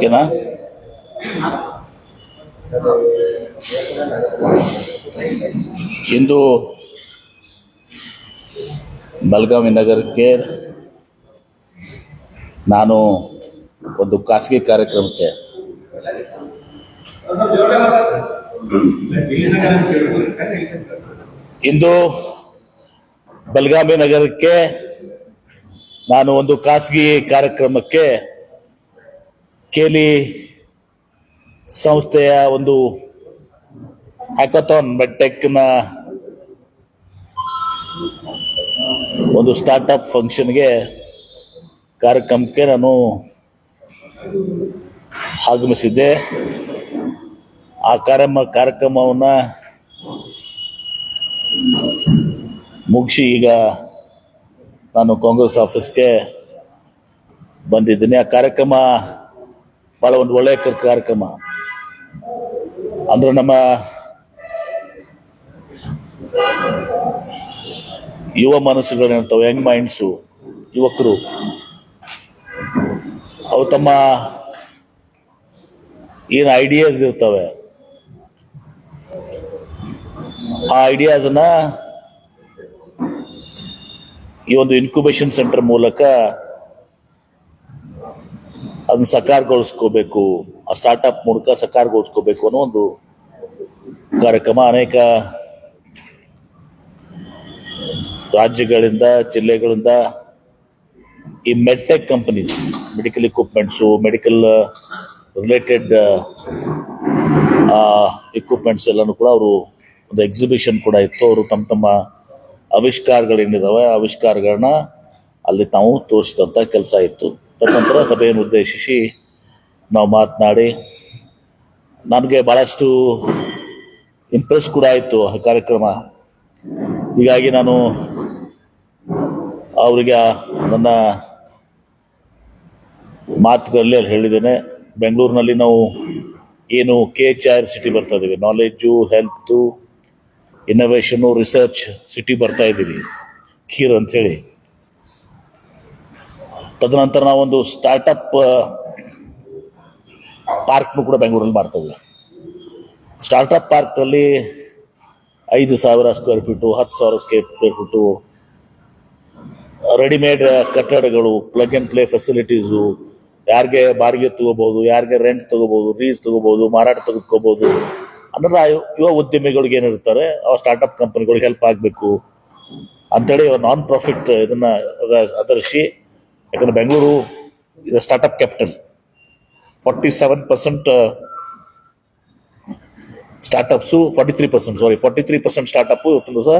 ಓಕೆನಾ? ಇಂದು ಬೆಳಗಾವಿ ನಗರಕ್ಕೆ ನಾನು ಒಂದು ಖಾಸಗಿ ಕಾರ್ಯಕ್ರಮಕ್ಕೆ ಇಂದು ಬೆಳಗಾವಿ ನಗರಕ್ಕೆ ನಾನು ಒಂದು ಖಾಸಗಿ ಕಾರ್ಯಕ್ರಮಕ್ಕೆ ಕೇಲಿ ಸಂಸ್ಥೆಯ ಒಂದು ಹ್ಯಾಕಥಾನ್ ಮೆಡ್ಟೆಕ್ನ ಒಂದು ಸ್ಟಾರ್ಟ್ಅಪ್ ಫಂಕ್ಷನ್ಗೆ ಕಾರ್ಯಕ್ರಮಕ್ಕೆ ನಾನು ಆಗಮಿಸಿದ್ದೆ. ಆ ಕಾರ್ಯಕ್ರಮವನ್ನು ಮುಗಿಸಿ ಈಗ ನಾನು ಕಾಂಗ್ರೆಸ್ ಆಫೀಸ್ಗೆ ಬಂದಿದ್ದೀನಿ. ಆ ಕಾರ್ಯಕ್ರಮ ಬಹಳ ಒಂದು ಒಳ್ಳೆಯ ಕಾರ್ಯಕ್ರಮ. ಅಂದ್ರೆ ನಮ್ಮ ಯುವ ಮನಸ್ಸುಗಳೇನಿರ್ತವೆ, ಯಂಗ್ ಮೈಂಡ್ಸು, ಯುವಕರು, ಅವು ತಮ್ಮ ಏನು ಐಡಿಯಾಸ್ ಇರ್ತವೆ, ಆ ಐಡಿಯಾಸ್ನ ಈ ಒಂದು ಇನ್ಕ್ಯುಬೇಷನ್ ಸೆಂಟರ್ ಮೂಲಕ ಅದನ್ನ ಸಾಕಾರಗೊಳಿಸ್ಕೋಬೇಕು, ಆ ಸ್ಟಾರ್ಟ್ಅಪ್ ಮೂಲಕ ಸಾಕಾರಗೊಳಿಸ್ಕೋಬೇಕು ಅನ್ನೋ ಒಂದು ಕಾರ್ಯಕ್ರಮ. ಅನೇಕ ರಾಜ್ಯಗಳಿಂದ, ಜಿಲ್ಲೆಗಳಿಂದ ಈ medtech companies, medical equipments, medical related equipments ಎಲ್ಲನೂ ಕೂಡ ಅವರು ಒಂದು ಎಕ್ಸಿಬಿಷನ್ ಕೂಡ ಇತ್ತು. ಅವರು ತಮ್ಮ ಆವಿಷ್ಕಾರಗಳೇನಿದಾವೆ ಆವಿಷ್ಕಾರಗಳನ್ನ ಅಲ್ಲಿ ನಾವು ತೋರಿಸಿದಂಥ ಕೆಲಸ ಇತ್ತು. ತದನಂತರ ಸಭೆಯನ್ನು ಉದ್ದೇಶಿಸಿ ನಾವು ಮಾತನಾಡಿ ನನಗೆ ಭಾಳಷ್ಟು ಇಂಪ್ರೆಸ್ ಕೂಡ ಆಯಿತು ಆ ಕಾರ್ಯಕ್ರಮ. ಹೀಗಾಗಿ ನಾನು ಅವರಿಗೆ ನನ್ನ ಮಾತುಗಳಲ್ಲಿ ಅಲ್ಲಿ ಹೇಳಿದ್ದೇನೆ, ಬೆಂಗಳೂರಿನಲ್ಲಿ ನಾವು ಏನು KHR ಸಿಟಿ ಬರ್ತಾ ಇದ್ದೀವಿ, ನಾಲೆಡ್ಜು, ಹೆಲ್ತು, ಇನ್ನೋವೇಷನು, ರಿಸರ್ಚ್ ಸಿಟಿ ಬರ್ತಾ ಇದ್ದೀವಿ, ಖೀರ್ ಅಂಥೇಳಿ. ತದನಂತರ ನಾವೊಂದು ಸ್ಟಾರ್ಟಪ್ ಪಾರ್ಕ್ನು ಕೂಡ ಬೆಂಗಳೂರಲ್ಲಿ ಮಾಡ್ತಾ ಇದ್ದೀವಿ. ಸ್ಟಾರ್ಟಪ್ ಪಾರ್ಕ್ನಲ್ಲಿ 5,000 square feet, 10,000 square feet readymade ಕಟ್ಟಡಗಳು, ಪ್ಲಗ್ ಆ್ಯಂಡ್ ಪ್ಲೇ ಫೆಸಿಲಿಟೀಸು, ಯಾರಿಗೆ ಬಾಡಿಗೆ ತಗೋಬಹುದು, ಯಾರಿಗೆ ರೆಂಟ್ ತಗೋಬಹುದು, ಲೀಸ್ ತಗೋಬಹುದು, ಮಾರಾಟ ತೆಗೆದುಕೋಬಹುದು. ಅಂದ್ರೆ ಯುವ ಉದ್ಯಮಿಗಳಿಗೆ ಏನಿರ್ತಾರೆ ಆ ಸ್ಟಾರ್ಟ್ಅಪ್ ಕಂಪನಿಗಳಿಗೆ ಹೆಲ್ಪ್ ಆಗಬೇಕು ಅಂತೇಳಿ ನಾನ್ ಪ್ರಾಫಿಟ್ ಇದನ್ನ ಆಧರಿಸಿ, ಯಾಕಂದ್ರೆ ಬೆಂಗಳೂರು ಇದು ಸ್ಟಾರ್ಟ್ಅಪ್ ಕ್ಯಾಪಿಟಲ್. 47% ಸ್ಟಾರ್ಟ್ಅಪ್ಸು, 43% ಸ್ಟಾರ್ಟ್ಅಪ್ ಇವತ್ತು ದಿವಸ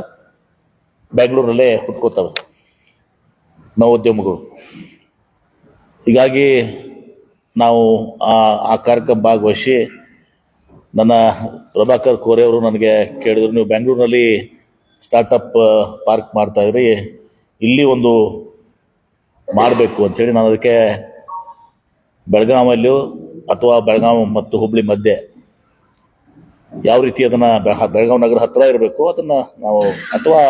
ಬೆಂಗಳೂರಲ್ಲೇ ಹುಟ್ಕೋತವೆ ನವೋದ್ಯಮಗಳು. ಹೀಗಾಗಿ ನಾವು ಆ ಕಾರ್ಯಕ್ರಮ ಭಾಗವಹಿಸಿ ನನ್ನ ಪ್ರಭಾಕರ್ ಕೋರೆ ಅವರು ನನಗೆ ಕೇಳಿದ್ರು, ನೀವು ಬೆಂಗಳೂರಿನಲ್ಲಿ ಸ್ಟಾರ್ಟಪ್ ಪಾರ್ಕ್ ಮಾಡ್ತಾ ಇದ್ರಿ, ಇಲ್ಲಿ ಒಂದು ಮಾಡಬೇಕು ಅಂಥೇಳಿ. ನಾನು ಅದಕ್ಕೆ ಬೆಳಗಾವಿಯಲ್ಲೂ ಅಥವಾ ಬೆಳಗಾವಿ ಮತ್ತು ಹುಬ್ಳಿ ಮಧ್ಯೆ ಯಾವ ರೀತಿ ಅದನ್ನು ಬೆಳಗಾವಿ ನಗರ ಹತ್ತಿರ ಇರಬೇಕು ಅದನ್ನು ನಾವು, ಅಥವಾ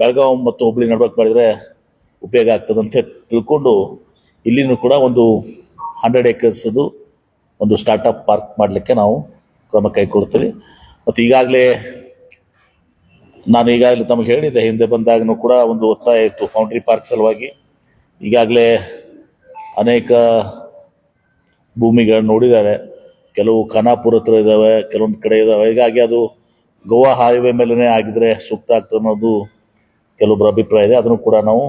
ಬೆಳಗಾವಿ ಮತ್ತು ಹುಬ್ಳಿ ನಡ್ಬೇಕು ಮಾಡಿದರೆ ಉಪಯೋಗ ಆಗ್ತದೆ ಅಂತ ತಿಳ್ಕೊಂಡು ಇಲ್ಲಿನೂ ಕೂಡ ಒಂದು 100 acres ಒಂದು ಸ್ಟಾರ್ಟಪ್ ಪಾರ್ಕ್ ಮಾಡಲಿಕ್ಕೆ ನಾವು ಕ್ರಮ ಕೈಗೊಳ್ತೀವಿ. ಮತ್ತು ನಾನು ಈಗಾಗಲೇ ತಮಗೆ ಹೇಳಿದ್ದೆ, ಹಿಂದೆ ಬಂದಾಗನೂ ಕೂಡ ಒಂದು ಒತ್ತಾಯ ಇತ್ತು ಫೌಂಡ್ರಿ ಪಾರ್ಕ್ ಸಲುವಾಗಿ. ಈಗಾಗಲೇ ಅನೇಕ ಭೂಮಿಗಳನ್ನ ನೋಡಿದ್ದಾರೆ, ಕೆಲವು ಖಾನಾಪುರ ಹತ್ರ ಇದ್ದಾವೆ, ಕೆಲವೊಂದು ಕಡೆ ಇದ್ದಾವೆ. ಹೀಗಾಗಿ ಅದು ಗೋವಾ ಹೈವೇ ಮೇಲೇ ಆಗಿದ್ರೆ ಸೂಕ್ತ ಆಗ್ತದೆ ಅನ್ನೋದು ಕೆಲವೊಬ್ಬರ ಅಭಿಪ್ರಾಯ ಇದೆ. ಅದನ್ನು ಕೂಡ ನಾವು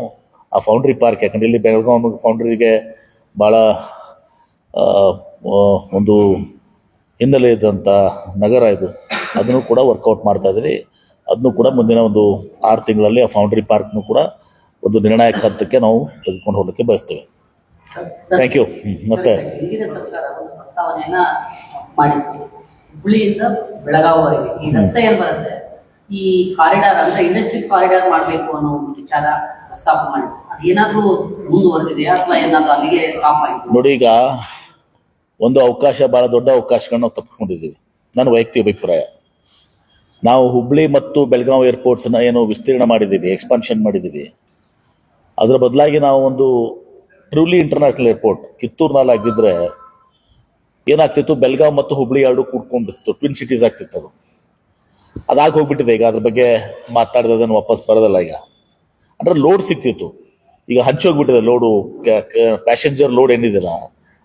ಆ ಫೌಂಡ್ರಿ ಪಾರ್ಕ್, ಯಾಕಂದರೆ ಇಲ್ಲಿ ಬೆಳಗಾವಿ ಫೌಂಡ್ರಿಗೆ ಭಾಳ ಒಂದು ಹಿನ್ನೆಲೆ ಇದ್ದಂಥ ನಗರ ಇದು, ಅದನ್ನು ಕೂಡ ವರ್ಕೌಟ್ ಮಾಡ್ತಾ ಇದ್ದೀವಿ. ಅದನ್ನು ಕೂಡ ಮುಂದಿನ ಒಂದು 6 ತಿಂಗಳಲ್ಲಿ ಆ ಫೌಂಡ್ರಿ ಪಾರ್ಕ್ನು ಕೂಡ ಒಂದು ನಿರ್ಣಾಯಕ ಹಂತಕ್ಕೆ ನಾವು ತೆಗೆದುಕೊಂಡು ಹೋಗಲಿಕ್ಕೆ ಬಯಸ್ತೇವೆ. Thank you. ಮತ್ತೆ ಹುಬ್ಳಿಯಿಂದ ಬೆಳಗಾವಿವರೆಗೆ ಈ ರಸ್ತೆ ಏನ್ ಬರುತ್ತೆ, ಈ ಕಾರಿಡಾರ್ ಅಂದ್ರೆ ಇಂಡಸ್ಟ್ರಿಯಲ್ ಕಾರಿಡಾರ್ ಮಾಡಬೇಕು ಅನ್ನೋ ಒಂದು ವಿಚಾರ ಪ್ರಸ್ತಾಪ ಮಾಡಿದ್ರು. ಅದೇನಾದ್ರೂ ಮುಂದುವರೆದಿದೆಯಾ ಅಥವಾ ಏನಾದ್ರೂ ಅಲ್ಲಿಗೆ ಸ್ಟಾಪ್ ಆಗಿದೆ? ನೋಡಿ, ಈಗ ಒಂದು ಅವಕಾಶ, ಬಹಳ ದೊಡ್ಡ ಅವಕಾಶಗಳನ್ನ ನಾವು ತಪ್ಪಿಕೊಂಡಿದ್ದೀವಿ. ನನ್ನ ವೈಯಕ್ತಿಕ ಅಭಿಪ್ರಾಯ, ನಾವು ಹುಬ್ಳಿ ಮತ್ತು ಬೆಳಗಾವಿ ಏರ್ಪೋರ್ಟ್ಸ್ನ ಏನು ವಿಸ್ತೀರ್ಣ ಮಾಡಿದ್ದೀವಿ, ಎಕ್ಸ್ಪಾನ್ಷನ್ ಮಾಡಿದ್ದೀವಿ, ಅದರ ಬದಲಾಗಿ ನಾವು ಒಂದು ಟ್ರೂಲಿ ಇಂಟರ್ನ್ಯಾಷನಲ್ ಏರ್ಪೋರ್ಟ್ ಕಿತ್ತೂರಿನಲ್ಲಿ ಆಗಿದ್ದರೆ ಏನಾಗ್ತಿತ್ತು, ಬೆಳಗಾವ್ ಮತ್ತು ಹುಬ್ಳಿ ಎರಡು ಕೂಡ್ಕೊಂಡಿತ್ತು, ಟ್ವಿನ್ ಸಿಟೀಸ್ ಆಗ್ತಿತ್ತು. ಅದಾಗಿ ಹೋಗ್ಬಿಟ್ಟಿದೆ. ಈಗ ಅದ್ರ ಬಗ್ಗೆ ಮಾತಾಡಿದನ್ನು ವಾಪಸ್ ಬರೋದಲ್ಲ. ಈಗ ಅಂದ್ರೆ ಲೋಡ್ ಸಿಕ್ತಿತ್ತು, ಈಗ ಹಂಚೋಗ್ಬಿಟ್ಟಿದೆ ಲೋಡು. ಪ್ಯಾಸೆಂಜರ್ ಲೋಡ್ ಏನಿದೆಯಲ್ಲ,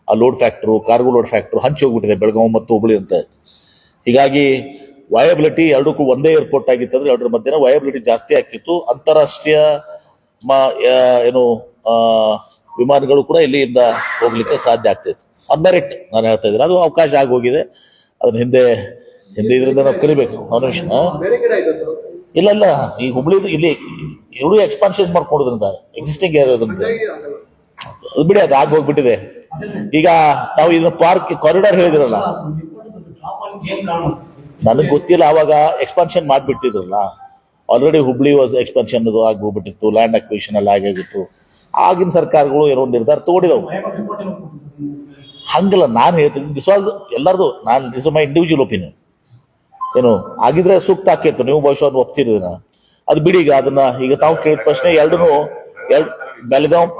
ಆ load factor, cargo load factor ಹಂಚೋಗ್ಬಿಟ್ಟಿದೆ ಬೆಳಗಾವ್ ಮತ್ತು ಹುಬ್ಳಿ ಅಂತ. ಹೀಗಾಗಿ ವಯಬಿಲಿಟಿ ಎರಡಕ್ಕೂ ಒಂದೇ ಏರ್ಪೋರ್ಟ್ ಆಗಿತ್ತಂದ್ರೆ ಎರಡರ ಮಧ್ಯೆ ವಯಬಿಲಿಟಿ ಜಾಸ್ತಿ ಆಗ್ತಿತ್ತು. ಅಂತಾರಾಷ್ಟ್ರೀಯ ಏನು ವಿಮಾನಗಳು ಕೂಡ ಇಲ್ಲಿಂದ ಹೋಗ್ಲಿಕ್ಕೆ ಸಾಧ್ಯ ಆಗ್ತಿತ್ತು. ಆನ್ ಮೆರಿಟ್ ನಾನು ಹೇಳ್ತಾ ಇದ್ದೀನಿ, ಅದು ಅವಕಾಶ ಆಗೋಗಿದೆ. ಅದನ್ನ ಹಿಂದೆ ಇದರಿಂದ ನಾವು ಕಲಿಬೇಕು. ಇಲ್ಲ ಈ ಹುಬ್ಳಿ ಇಲ್ಲಿ ಇವರು ಎಕ್ಸ್ಪಾನ್ಷನ್ ಮಾಡ್ಕೊಡೋದ್ರಿಂದ ಎಕ್ಸಿಸ್ಟಿಂಗ್ ಇರೋದ್ರಿಂದ ಅದು ಬಿಡಿ, ಅದು ಆಗಿ ಹೋಗ್ಬಿಟ್ಟಿದೆ. ಈಗ ನಾವು ಇದನ್ನ ಪಾರ್ಕ್ ಕಾರಿಡಾರ್ ಹೇಳಿದಿರಲ್ಲ, ನನಗೆ ಗೊತ್ತಿಲ್ಲ, ಅವಾಗ ಎಕ್ಸ್ಪಾನ್ಷನ್ ಮಾಡಿಬಿಟ್ಟಿದ್ರಲ್ಲ. ಆಲ್ರೆಡಿ ಹುಬ್ಳಿ ವಾಸ್ ಎಕ್ಸ್ಪಾನ್ಷನ್ ಅದು ಆಗಿ ಹೋಗ್ಬಿಟ್ಟಿತ್ತು, ಲ್ಯಾಂಡ್ ಅಕ್ವಿಷನ್ ಎಲ್ಲ ಆಗಿತ್ತು. ಆಗಿನ ಸರ್ಕಾರಗಳು ಏನೋ ನಿರ್ಧಾರ ತಗೊಂಡಿದವು. ಹಂಗಲ್ಲ ನಾನು ಹೇಳ್ತೀನಿ, ದಿಸ್ ವಾಸ್ ಎಲ್ಲರದು, ದಿಸ್ ಮೈ ಇಂಡಿವಿಜುವಲ್ ಒಪಿನಿಯನ್. ಏನು ಆಗಿದ್ರೆ ಸೂಕ್ತ ಆಕೈತು, ನೀವು ಬಹುಶಃ ಒಪ್ತಿರೋದಿನ. ಅದು ಬಿಡಿ. ಈಗ ಅದನ್ನ ಈಗ ತಾವು ಕೇಳಿದ ಪ್ರಶ್ನೆ ಎರಡು ಬೆಳಗಾವ್,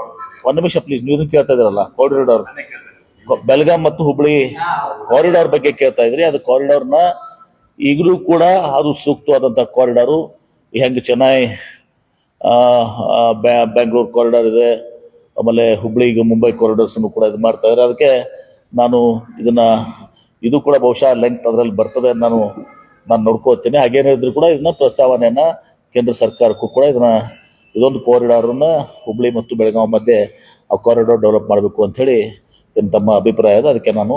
ಒಂದು ನಿಮಿಷ ಪ್ಲೀಸ್, ನೀವು ಕೇಳ್ತಾ ಇದ್ರಲ್ಲ ಕಾರಿಡಾರ್, ಬೆಳಗಾಂ ಮತ್ತು ಹುಬ್ಳಿ ಕಾರಿಡಾರ್ ಬಗ್ಗೆ ಕೇಳ್ತಾ ಇದ್ರಿ. ಅದು ಕಾರಿಡಾರ್ನ ಈಗಲೂ ಕೂಡ ಅದು ಸೂಕ್ತವಾದಂತ ಕಾರಿಡಾರು. ಹೆಂಗೆ ಚೆನ್ನೈ ಬೆಂಗಳೂರು ಕಾರಿಡಾರ್ ಇದೆ, ಆಮೇಲೆ ಹುಬ್ಳಿಗೆ ಮುಂಬೈ ಕಾರಿಡಾರ್ಸ್ ಕೂಡ ಇದು ಮಾಡ್ತಾ ಇದ್ದಾರೆ. ಅದಕ್ಕೆ ನಾನು ಇದು ಕೂಡ ಬಹುಶಃ ಲೆಂತ್ ಅದರಲ್ಲಿ ಬರ್ತದೆ, ನಾನು ನೋಡ್ಕೋತೀನಿ. ಹಾಗೇನಿದ್ರು ಕೂಡ ಇದನ್ನ ಪ್ರಸ್ತಾವನೆಯನ್ನ ಕೇಂದ್ರ ಸರ್ಕಾರಕ್ಕೂ ಕೂಡ ಇದೊಂದು ಕಾರಿಡಾರನ್ನ ಹುಬ್ಳಿ ಮತ್ತು ಬೆಳಗಾವಿ ಮಧ್ಯೆ ಆ ಕಾರಿಡಾರ್ ಡೆವಲಪ್ ಮಾಡಬೇಕು ಅಂತ ಹೇಳಿ ತಮ್ಮ ಅಭಿಪ್ರಾಯ ಇದೆ. ಅದಕ್ಕೆ ನಾನು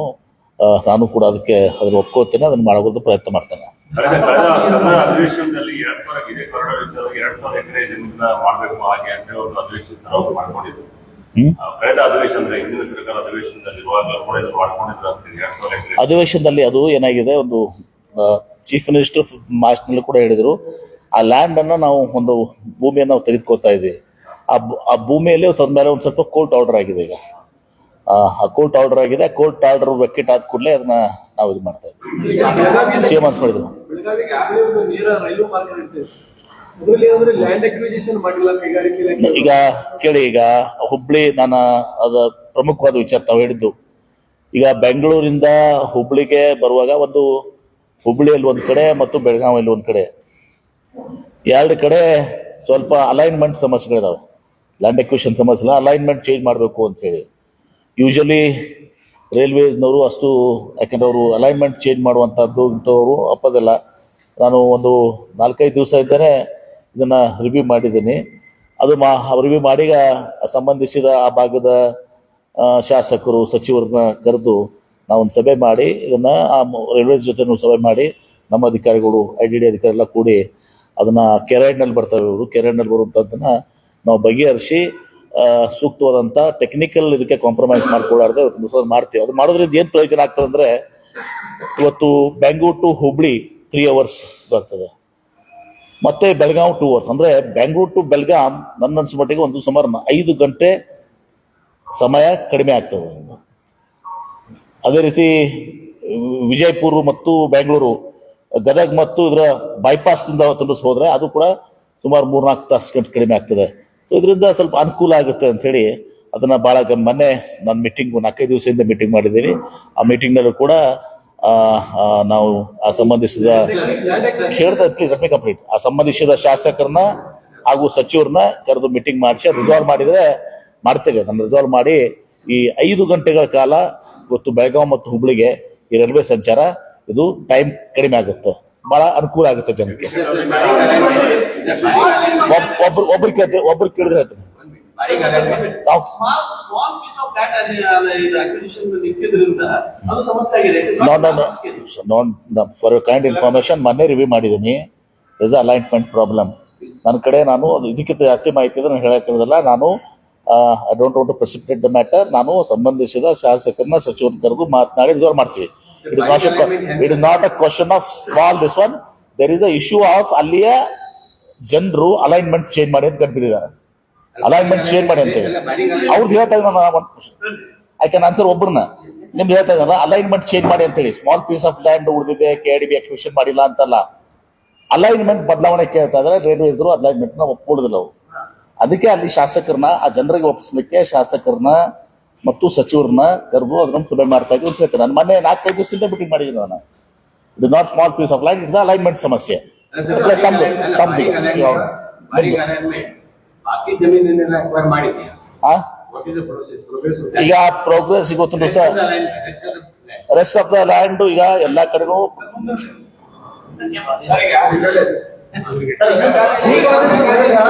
ಕೂಡ ಅದನ್ನ ಒಪ್ಕೋತೀನಿ, ಅದನ್ನ ಮಾಡೋದು ಪ್ರಯತ್ನ ಮಾಡ್ತೇನೆ. ಅಧಿವೇಶನದಲ್ಲಿ 2000 ಎಕರೆ ಜಮೀನನ್ನ ಮಾಡಬೇಕು ಹಾಗೆ ಅಂತ ಒಂದು ಅಧಿವೇಶನ ಮಾಡ್ಕೊಂಡಿದ್ರು. ಕಳೆದ ಅಧಿವೇಶನದಲ್ಲಿ ಹಿಂದಿನ ಸರ್ಕಾರ ಅಧಿವೇಶನದಲ್ಲಿ ಅಧಿವೇಶನದಲ್ಲಿ ಅದು ಏನಾಗಿದೆ, ಒಂದು ಚೀಫ್ ಮಿನಿಸ್ಟರ್ ಮಾಸ್ಟ್ನಲ್ಲಿ ಕೂಡ ಹೇಳಿದ್ರು, ಆ ಲ್ಯಾಂಡ್ ಅನ್ನ ನಾವು ಒಂದು ಭೂಮಿಯನ್ನು ನಾವು ತೆಗೆದುಕೊಳ್ತಾ ಇದ್ವಿ. ಆ ಭೂಮಿಯಲ್ಲಿ ತಂದ್ಮೇಲೆ ಒಂದು ಸ್ವಲ್ಪ ಕೋರ್ಟ್ ಆರ್ಡರ್ ಆಗಿದೆ. ಈಗ ಆ ಕೋರ್ಟ್ ಆರ್ಡರ್ ಆಗಿದೆ. ಕೋರ್ಟ್ ಆರ್ಡರ್ ವೆಕೆಟ್ ಆದ ಕೂಡಲೇ ಅದನ್ನ ನಾವು ಇದು ಮಾಡ್ತಾ ಇದ್ವಿ. ಸಿಎಂ ಅನ್ಸ್ಕೊಂಡಿದ್ರು. ಈಗ ಕೇಳಿ, ಈಗ ಹುಬ್ಳಿ, ನಾನು ಅದ ಪ್ರಮುಖವಾದ ವಿಚಾರ ತಾವು ಹೇಳಿದ್ದು. ಈಗ ಬೆಂಗಳೂರಿಂದ ಹುಬ್ಳಿಗೆ ಬರುವಾಗ ಒಂದು ಹುಬ್ಳಿಯಲ್ಲಿ ಒಂದ್ ಕಡೆ ಮತ್ತು ಬೆಳಗಾವಿಯಲ್ಲಿ ಒಂದ್ ಕಡೆ, ಎರಡು ಕಡೆ ಸ್ವಲ್ಪ ಅಲೈನ್ಮೆಂಟ್ ಸಮಸ್ಯೆಗಳಿದಾವೆ. ಲ್ಯಾಂಡ್ ಎಕ್ವಿಷನ್ ಸಮಸ್ಯೆ, ಅಲೈನ್ಮೆಂಟ್ ಚೇಂಜ್ ಮಾಡಬೇಕು ಅಂತ ಹೇಳಿ ಯೂಶಲಿ ರೈಲ್ವೇಸ್ನವರು ಅಷ್ಟು, ಯಾಕಂದ್ರೆ ಅವರು ಅಲೈನ್ಮೆಂಟ್ ಚೇಂಜ್ ಮಾಡುವಂತದ್ದು ಇಂಥವ್ರು ಅಪ್ಪದಲ್ಲ. ನಾನು ಒಂದು 4-5 ದಿವಸ ಇದ್ದೇನೆ ಇದನ್ನ ರಿವ್ಯೂ ಮಾಡಿದ್ದೀನಿ. ಅದು ರಿವ್ಯೂ ಮಾಡಿ ಸಂಬಂಧಿಸಿದ ಆ ಭಾಗದ ಶಾಸಕರು, ಸಚಿವರನ್ನ ಕರೆದು ನಾವೊಂದು ಸಭೆ ಮಾಡಿ ಇದನ್ನ ರೈಲ್ವೇಸ್ ಜೊತೆ ಸಭೆ ಮಾಡಿ ನಮ್ಮ ಅಧಿಕಾರಿಗಳು, IDD ಅಧಿಕಾರಿ ಎಲ್ಲ ಕೂಡಿ ಅದನ್ನ ಕೆರೈಡ್ನಲ್ಲಿ ಬರ್ತವೆ. ಇವರು ಕೆರೈಡ್ನಲ್ಲಿ ಬರುವಂತದ್ದನ್ನ ನಾವು ಬಗೆಹರಿಸಿ ಸೂಕ್ತವಾದಂತ ಟೆಕ್ನಿಕಲ್ ಇದಕ್ಕೆ ಕಾಂಪ್ರಮೈಸ್ ಮಾಡ್ಕೊಳ್ಳಾರ್ದೆ ಮಾಡ್ತೀವಿ. ಅದು ಮಾಡೋದ್ರಿಂದ ಏನ್ ಪ್ರಯೋಜನ ಆಗ್ತದೆ ಅಂದ್ರೆ, ಇವತ್ತು ಬೆಂಗಳೂರು ಟು ಹುಬ್ಳಿ 3 hours ಆಗ್ತದೆ, ಮತ್ತೆ ಬೆಳಗಾವ್ 2 hours. ಅಂದ್ರೆ ಬೆಂಗಳೂರು ಟು ಬೆಳಗಾಂ ನನ್ನ ಅನ್ಸ್ಮಟ್ಟಿಗೆ ಒಂದು ಸುಮಾರು 5 ಗಂಟೆ ಸಮಯ ಕಡಿಮೆ ಆಗ್ತದೆ. ಅದೇ ರೀತಿ ವಿಜಯಪುರ ಮತ್ತು ಬೆಂಗಳೂರು, ಗದಗ್ ಮತ್ತು ಇದರ ಬೈಪಾಸ್ ಇಂದ ಹೋದ್ರೆ ಅದು ಕೂಡ ಸುಮಾರು 3-4 ತಾಸು ಕಡಿಮೆ ಆಗ್ತದೆ. ಸೊ ಇದರಿಂದ ಸ್ವಲ್ಪ ಅನುಕೂಲ ಆಗುತ್ತೆ ಅಂತ ಹೇಳಿ ಅದನ್ನ ಬಹಳ ಮೊನ್ನೆ ನಾನು ಮೀಟಿಂಗ್ 4-5 ದಿವಸದಿಂದ ಮೀಟಿಂಗ್ ಮಾಡಿದ್ದೀನಿ. ಆ ಮೀಟಿಂಗ್ ನಲ್ಲೂ ಕೂಡ ನಾವು ಆ ಸಂಬಂಧಿಸಿದ ಕಂಪ್ಲೀಟ್ ಆ ಸಂಬಂಧಿಸಿದ ಶಾಸಕರನ್ನ ಹಾಗೂ ಸಚಿವರನ್ನ ಕರೆದು ಮೀಟಿಂಗ್ ಮಾಡಿಸಿ ರಿಸಾಲ್ವ್ ಮಾಡಿದ್ರೆ ಮಾಡ್ತೇವೆ. ನಾನು ರಿಸಾಲ್ವ್ ಮಾಡಿ ಈ 5 ಗಂಟೆಗಳ ಕಾಲ ಇವತ್ತು ಬೆಳಗಾವಿ ಮತ್ತು ಹುಬ್ಳಿಗೆ ಈ ರೈಲ್ವೆ ಸಂಚಾರ ಇದು ಟೈಮ್ ಕಡಿಮೆ ಆಗುತ್ತೆ, ಬಹಳ ಅನುಕೂಲ ಆಗುತ್ತೆ ಜನಕ್ಕೆ. ಒಬ್ರು ಕೇಳಿದ್ರೆ ಫಾರ್ ಯುವರ್ ಕೈಂಡ್ ಇನ್ಫಾರ್ಮೇಶನ್, ಮೊನ್ನೆ ರಿವ್ಯೂ ಮಾಡಿದ್ದೀನಿ. Is alignment problem. ನನ್ನ ಕಡೆ ನಾನು ಇದಕ್ಕಿಂತ ಜಾಸ್ತಿ ಮಾಹಿತಿ ಇದ್ರೆ ನಾನು ಹೇಳಕ್ಕಿರೋದಿಲ್ಲ. ನಾನು I don't want to precipitate the matter. ನಾನು ಸಂಬಂಧಿಸಿದ ಶಾಸಕರನ್ನ, ಸಚಿವರನ್ನ ಕರೆದು ಮಾತನಾಡಿ ರಿಸಾಲ್ವ್ ಮಾಡ್ತೀವಿ. It is not a question of small this one. There is a issue of ಅಲ್ಲಿಯ ಜನರು ಅಲೈನ್ಮೆಂಟ್ ಚೇಂಜ್ ಮಾಡಿ ಅಂತ ಕಟ್ಬಿಟ್ಟಿದ್ದಾರೆ. ಅಲೈನ್ಮೆಂಟ್ ಚೇಂಜ್ ಮಾಡಿ ಅಂತೇಳಿ ಅವ್ರು ಹೇಳ್ತಾ ಇದ್ದಾರೆ. ಐ ಕ್ಯಾನ್ ಆನ್ಸರ್ ಒಬ್ಬರನ್ನ. ನಿಮ್ಗೆ ಹೇಳ್ತಾ ಇದ್ದಾರ ಅಲೈನ್ಮೆಂಟ್ ಚೇಂಜ್ ಮಾಡಿ ಅಂತೇಳಿ. ಸ್ಮಾಲ್ ಪೀಸ್ ಆಫ್ ಲ್ಯಾಂಡ್ ಉಳಿದಿದೆ, KIDB ಅಕ್ವಿಷನ್ ಮಾಡಿಲ್ಲ ಅಂತಲ್ಲ, ಅಲೈನ್ಮೆಂಟ್ ಬದಲಾವಣೆ ಕೇಳ್ತಾ ಇದ್ದಾರೆ. ರೈಲ್ವೇಸ್ ಅಲೈನ್ಮೆಂಟ್ ನ ಒಪ್ಕೊಳ್ಳೋದಿಲ್ಲ ಅವರು. ಅದಕ್ಕೆ ಅಲ್ಲಿ ಶಾಸಕರನ್ನ, ಆ ಜನರಿಗೆ ಒಪ್ಪಿಸ್ಲಿಕ್ಕೆ ಶಾಸಕರನ್ನ ಮತ್ತು ಸಚಿವರನ್ನ ಕರೆದು ಅದನ್ನು ಪುನಃ ಮಾಡ್ತಾ ಇದ್ದೀವಿ ಅಂತ ಹೇಳ್ತಾರೆ. ನಾನು ಮೊನ್ನೆ 4-5 ದಿವಸದಿಂದ ಮೀಟಿಂಗ್ ಮಾಡಿದ್ದೀನಿ ನಾನು. It is not small piece of land, it alignment ಸಮಸ್ಯೆ. ಬಾಕಿ ಜಮೀನನ್ನೆಲ್ಲ ಅಕ್ವೈರ್ ಮಾಡಿದ್ಯಾ? What is the process? ಈಗ ಪ್ರೋಗ್ರೆಸ್ ಗೊತ್ತುಂಟು sir. Rest of the land ಈಗ ಎಲ್ಲಾ ಕಡೆನೂ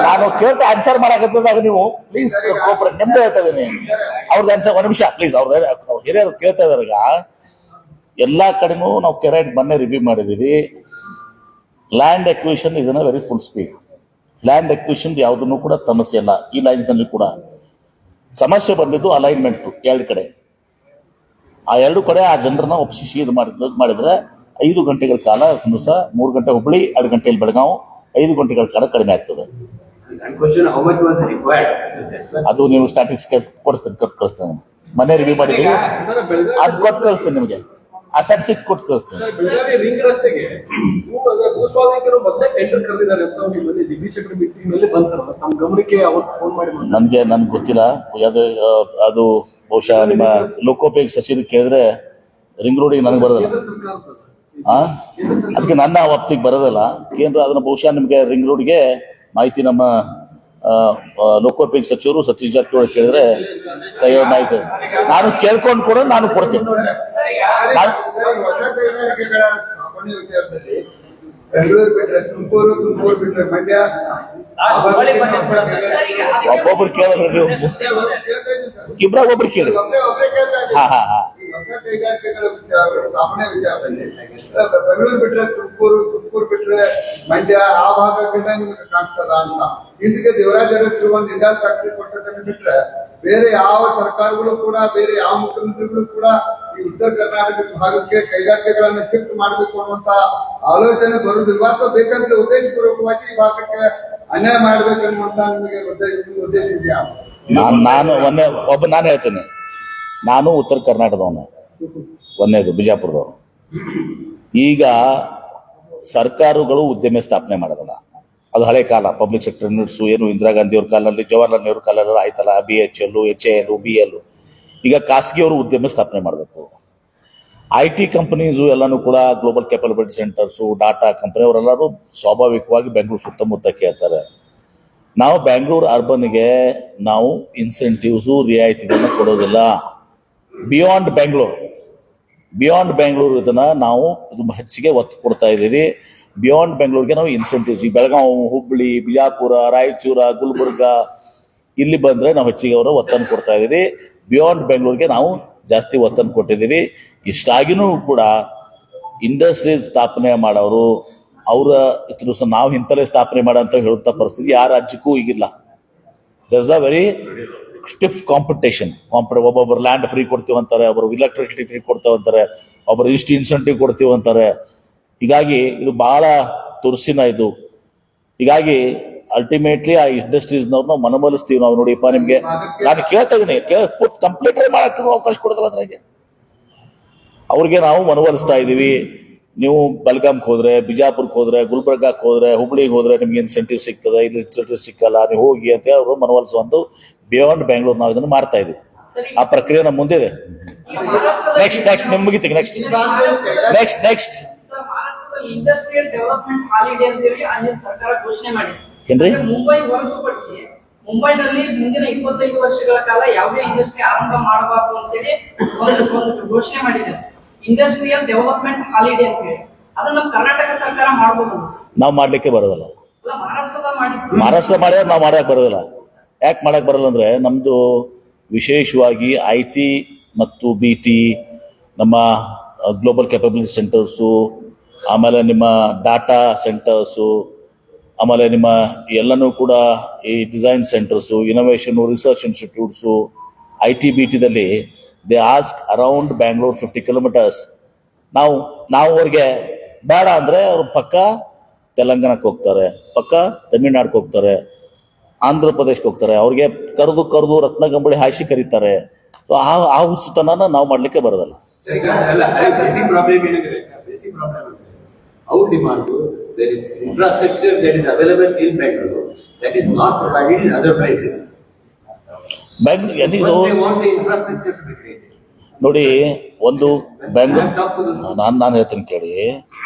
ನಾನು ಕೇಳ್ತಾ ಆನ್ಸರ್ ಮಾಡಕತ್ತಿದಾಗ ನೀವು ಪ್ಲೀಸ್ ಕೋಪರೇಟ್ ನಿಮ್ದೇ ಹೇಳ್ತಾ ಇದೀನಿ. ಅವ್ರದ್ದು ಆನ್ಸರ್ ಒಂದ್ ನಿಮಿಷ ಪ್ಲೀಸ್. ಅವ್ರ ಹಿರಿಯರು ಕೇಳ್ತಾ ಇದಾರೆ. ಈಗ ಎಲ್ಲಾ ಕಡೆನೂ ನಾವು ಕೆರೆಟ್ ಮೊನ್ನೆ ರಿವ್ಯೂ ಮಾಡಿದೀವಿ. Land acquisition is a very full speed. Land acquisition ಯಾವುದನ್ನು ಕೂಡ ಸಮಸ್ಯೆ ಇಲ್ಲ. ಈ ಲೈನ್ಸ್ ನಲ್ಲಿ ಕೂಡ ಸಮಸ್ಯೆ ಬಂದಿದ್ದು ಅಲೈನ್ಮೆಂಟ್ 2 ಕಡೆ. ಆ 2 ಕಡೆ ಆ ಜನರನ್ನ ಒಪ್ಪಿಸಿ ಇದು ಮಾಡಿದ್ರೆ 5 ಗಂಟೆಗಳ ಕಾಲ ದಿವಸ 3 ಗಂಟೆ ಹುಬ್ಬಳ್ಳಿ, 2 ಗಂಟೆಯಲ್ಲಿ ಬೆಳಗಾವ್, 5 ಗಂಟೆಗಳ ಕಾಲ ಕಡಿಮೆ ಆಗ್ತದೆ. ಅದು ನೀವು ಸ್ಟಾಟಿಕ್ಸ್ ಕಳಿಸ್ತೇನೆ. ಮನೆ ರಿವ್ಯೂ ಮಾಡಿದೀವಿ, ಅದು ಕೊಟ್ಟು ಕಳಿಸ್ತೇನೆ ನಿಮಗೆ. ಆ ಸ್ಟಾಟಿಸ್ಟಿಕ್ ಕೊಟ್ಟು ಕಳಿಸ್ತೇನೆ. ಬೆಳಗಾವಿ ರಿಂಗ್ ರಸ್ತೆಗೆ ಭೂಸ್ವಾಧೀನರು ಮೊದಲೇ ಟೆಂಡರ್ ಕರೆದಿದ್ದಾರೆ ಅಂತ ಜಗದೀಶ್ ಮೀಟಿಂಗ್ ನಲ್ಲಿ ಬಂತು. ನಮ್ಮ ಗಮನಕ್ಕೆ ಅವತ್ತು ಫೋನ್ ಮಾಡಿ ನನ್ಗೆ ಗೊತ್ತಿಲ್ಲ. ಅದು ಬಹುಶಃ ನಿಮ್ಮ ಲೋಕೋಪಯೋಗಿ ಸಚಿವರು ಕೇಳಿದ್ರೆ ರಿಂಗ್ ರೋಡಿಗೆ ನನಗೆ ಬರೋದಿಲ್ಲ. ಅದಕ್ಕೆ ನನ್ನ ವಪ್ತಿಗೆ ಬರೋದಿಲ್ಲ. ಕೇಂದ್ರ ಅದನ್ನ ಬಹುಶಃ ನಿಮ್ಗೆ ರಿಂಗ್ ರೋಡ್ಗೆ ಮಾಹಿತಿ ನಮ್ಮ ಲೋಕೋಪಯೋಗಿ ಸಚಿವರು ಸತೀಶ್ ಜಾರಕಿಹೊಳಿ ಕೇಳಿದ್ರೆ ಸರಿಯಾದ ಮಾಹಿತಿ ನಾನು ಕೇಳ್ಕೊಂಡು ಕೂಡ ನಾನು ಕೊಡ್ತೀನಿ. ಬೆಂಗಳೂರು ಬಿಟ್ರೆ ತುಮಕೂರು ಬಿಟ್ರೆ ಮಂಡ್ಯ ಒಬ್ಬೊಬ್ರು ಕೇಳಿದ್ರೆ ನೀವು ಇಬ್ರಾಗ ಒಬ್ರು ಕೇಳಿ. ಹೊಸ ಕೈಗಾರಿಕೆಗಳ ಸ್ಥಾಪನೆ ವಿಚಾರದಲ್ಲಿ ಬೆಂಗಳೂರು ಬಿಟ್ರೆ ತುಮಕೂರು ಬಿಟ್ರೆ ಮಂಡ್ಯ ಆ ಭಾಗಕ್ಕೆ ನಿಮಗೆ ಕಾಣಿಸ್ತದ ಅಂತ. ಹಿಂದಿಗೆ ದೇವರಾಜ ಅರಸು ಒಂದು ಇಂಡಲ್ ಫ್ಯಾಕ್ಟರಿ ಕೊಟ್ಟದನ್ನು ಬಿಟ್ರೆ ಬೇರೆ ಯಾವ ಸರ್ಕಾರಗಳು ಕೂಡ, ಬೇರೆ ಯಾವ ಮುಖ್ಯಮಂತ್ರಿಗಳು ಕೂಡ ಈ ಉತ್ತರ ಕರ್ನಾಟಕ ಭಾಗಕ್ಕೆ ಕೈಗಾರಿಕೆಗಳನ್ನು ಶಿಫ್ಟ್ ಮಾಡಬೇಕು ಅನ್ನುವಂತ ಆಲೋಚನೆ ಬರುವುದಿಲ್ವಾ? ಅಥವಾ ಬೇಕಂತ ಉದ್ದೇಶಪೂರ್ವಕವಾಗಿ ಈ ಭಾಗಕ್ಕೆ ಅನ್ಯಾಯ ಮಾಡ್ಬೇಕನ್ನುವಂತ ನಿಮಗೆ ಉದ್ದೇಶ ಇದೆಯಾ? ನಾನು ಹೇಳ್ತೇನೆ. ನಾನು ಉತ್ತರ ಕರ್ನಾಟಕದವನು, ಒಂದೇದು ಬಿಜಾಪುರದವನು. ಈಗ ಸರ್ಕಾರಗಳು ಉದ್ಯಮ ಸ್ಥಾಪನೆ ಮಾಡೋದಲ್ಲ, ಅದು ಹಳೆ ಕಾಲ. ಪಬ್ಲಿಕ್ ಸೆಕ್ಟರ್ ಯೂನಿಟ್ಸು ಏನು ಇಂದಿರಾ ಗಾಂಧಿ ಅವ್ರ ಕಾಲದಲ್ಲಿ, ಜವಾಹರ್ಲಾಲ್ ನೆಹರು ಕಾಲದಲ್ಲಿ ಆಯ್ತಲ್ಲ, BHL, HAL, BL. ಈಗ ಖಾಸಗಿಯವರು ಉದ್ಯಮ ಸ್ಥಾಪನೆ ಮಾಡಬೇಕು. IT ಕಂಪನೀಸು ಎಲ್ಲಾನು ಕೂಡ global capability centres, data company ಅವರೆಲ್ಲರೂ ಸ್ವಾಭಾವಿಕವಾಗಿ ಬೆಂಗಳೂರು ಸುತ್ತಮುತ್ತ ಕೇಳ್ತಾರೆ. ನಾವು ಬ್ಯಾಂಗ್ಳೂರ್ ಅರ್ಬನ್ಗೆ ನಾವು ಇನ್ಸೆಂಟಿವ್ಸು ರಿಯಾಯಿತಿಗಳನ್ನ ಕೊಡೋದಿಲ್ಲ. ಬಿಯಾಂಡ್ ಬೆಂಗಳೂರು ಇದನ್ನ ನಾವು ಹೆಚ್ಚಿಗೆ ಒತ್ತು ಕೊಡ್ತಾ ಇದ್ದೀವಿ. ಬಿಯಾಂಡ್ ಬೆಂಗಳೂರಿಗೆ ನಾವು ಇನ್ಸೆಂಟಿವ್ಸ್, ಈ ಬೆಳಗಾವಿ, ಹುಬ್ಬಳ್ಳಿ, ಬಿಜಾಪುರ, ರಾಯಚೂರ, ಗುಲ್ಬರ್ಗ ಇಲ್ಲಿ ಬಂದ್ರೆ ನಾವು ಹೆಚ್ಚಿಗೆ ಅವರ ಒತ್ತನ್ನು ಕೊಡ್ತಾ ಇದ್ದೀವಿ. ಬಿಯಾಂಡ್ ಬೆಂಗಳೂರಿಗೆ ನಾವು ಜಾಸ್ತಿ ಒತ್ತನ್ನು ಕೊಟ್ಟಿದ್ದೀವಿ. ಇಷ್ಟಾಗಿನೂ ಕೂಡ ಇಂಡಸ್ಟ್ರೀಸ್ ಸ್ಥಾಪನೆ ಮಾಡೋರು ಅವರ ನಾವು ಇಂತಲೇ ಸ್ಥಾಪನೆ ಮಾಡೋಂತ ಹೇಳುವಂತ ಪರಿಸ್ಥಿತಿ ಯಾವ ರಾಜ್ಯಕ್ಕೂ ಈಗಿಲ್ಲ. There is a very stiff competition. ಒಬ್ಬೊಬ್ಬರು ಲ್ಯಾಂಡ್ ಫ್ರೀ ಕೊಡ್ತೀವಿ ಅಂತಾರೆ, ಒಬ್ಬರು ಇಲೆಕ್ಟ್ರಿಸಿಟಿ ಫ್ರೀ ಕೊಡ್ತೇವೆ ಅಂತಾರೆ, ಒಬ್ಬರು ಇಷ್ಟು ಇನ್ಸೆಂಟಿವ್ ಕೊಡ್ತೀವಿ ಅಂತಾರೆ. ಹೀಗಾಗಿ ಇದು ಬಹಳ ತುರ್ಸಿನ ಇದು. ಹೀಗಾಗಿ ಅಲ್ಟಿಮೇಟ್ಲಿ ಆ ಇಂಡಸ್ಟ್ರೀಸ್ನವ್ರು ನಾವು ಮನವೊಲಿಸ್ತೀವಿ. ನಾವು ನೋಡಿಪ್ಪ ನಿಮ್ಗೆ ನಾನು ಕೇಳ್ತಾ ಇದೀನಿ, ಕಂಪ್ಲೀಟ್ ಮಾಡಕ್ಕೆ ಅವಕಾಶ ಕೊಡೋದಲ್ಲ ನನಗೆ. ಅವ್ರಿಗೆ ನಾವು ಮನವೊಲಿಸ್ತಾ ಇದೀವಿ. ನೀವು ಬೆಳಗಾಂಗೆ ಹೋದ್ರೆ, ಬಿಜಾಪುರಕ್ಕೆ ಹೋದ್ರೆ, ಗುಲ್ಬರ್ಗಾಕ್ಕೆ ಹೋದ್ರೆ, ಹುಬ್ಳಿಗೆ ಹೋದ್ರೆ ನಿಮ್ಗೆ ಇನ್ಸೆಂಟಿವ್ ಸಿಗ್ತದೆ, ಇಲ್ಲಿ ಇನ್ಸೆಂಟಿವ್ ಸಿಕ್ಕಲ್ಲ, ನೀವು ಹೋಗಿ ಅಂತ ಅವರು ಮನವೊಲಿಸುವಂತ ಬಿಯಾಂಡ್ ಬೆಂಗಳೂರು ನಾವು ಇದನ್ನು ಮಾಡ್ತಾ ಇದೀವಿ. ಆ ಪ್ರಕ್ರಿಯೆ ನಮ್ಮ ಮುಂದಿದೆ. ನೆಕ್ಸ್ಟ್ ನಿಮ್ ಮುಗಿತೀವಿ. ನೆಕ್ಸ್ಟ್ ಇಂಡಸ್ಟ್ರಿಯಲ್ ಡೆವಲಪ್ಮೆಂಟ್ ಹಾಲಿಡೇ ಅಂತ ಹೇಳಿ ಅಲ್ಲಿ ಸರ್ಕಾರ ಘೋಷಣೆ ಮಾಡಿದೆ. ಏನ್ರಿ? ಮುಂಬೈ ಹೊರತುಪಡಿಸಿ ಮುಂಬೈನಲ್ಲಿ ಮುಂದಿನ 25 ವರ್ಷಗಳ ಕಾಲ ಯಾವುದೇ ಇಂಡಸ್ಟ್ರಿ ಆರಂಭ ಮಾಡಬಾರದು ಅಂತೇಳಿ ಒಂದು ಘೋಷಣೆ ಮಾಡಿದೆ. ಇಂಡಸ್ಟ್ರಿಯಲ್ ಡೆವಲಪ್ಮೆಂಟ್ ಹಾಲಿಡೇ ಅಂತ ಹೇಳಿ ಅದನ್ನ ನಮ್ಮ ಕರ್ನಾಟಕ ಸರ್ಕಾರ ಮಾಡಬಹುದು. ನಾವು ಮಾಡ್ಲಿಕ್ಕೆ ಬರೋದಿಲ್ಲ. ಮಹಾರಾಷ್ಟ್ರ ಮಾಡ್ಯಾರ, ನಾವು ಮಾಡಕ್ ಬರೋದಿಲ್ಲ. ಯಾಕೆ ಮಾಡಕ್ ಬರಲ್ಲ ಅಂದ್ರೆ ನಮ್ದು ವಿಶೇಷವಾಗಿ IT ಮತ್ತು BT, ನಮ್ಮ ಗ್ಲೋಬಲ್ ಕ್ಯಾಪಬಿಲಿಟಿ ಸೆಂಟರ್ಸು, ಆಮೇಲೆ ನಿಮ್ಮ ಡಾಟಾ ಸೆಂಟರ್ಸು, ಆಮೇಲೆ ನಿಮ್ಮ ಎಲ್ಲನೂ ಕೂಡ ಈ design centres, innovation research institutes, IT BTದಲ್ಲಿ they ask around Bangalore 50 kilometres. ನಾವು ಅವ್ರಿಗೆ ಬೇಡ ಅಂದ್ರೆ ಅವ್ರು ಪಕ್ಕ ತೆಲಂಗಾಣಕ್ಕೆ ಹೋಗ್ತಾರೆ, ಪಕ್ಕ ತಮಿಳ್ನಾಡಿಗೆ ಹೋಗ್ತಾರೆ, ಆಂಧ್ರ ಪ್ರದೇಶಕ್ಕೆ ಹೋಗ್ತಾರೆ. ಅವ್ರಿಗೆ ಕರೆದು ರತ್ನಗಂಬಳಿ ಹಾಯಿಸಿ ಕರೀತಾರೆ. ಸೊ ಆ ಹುಚ್ಚುತನ ನಾವು ಮಾಡ್ಲಿಕ್ಕೆ ಬರೋದಲ್ಲ. Our demand, there is infrastructure that is available in Bangalore that is not provided in other places. ಇದು ನೋಡಿ, ಒಂದು ಬೆಂಗಳೂರು, ನಾನು ಹೇಳ್ತೀನಿ ಕೇಳಿ,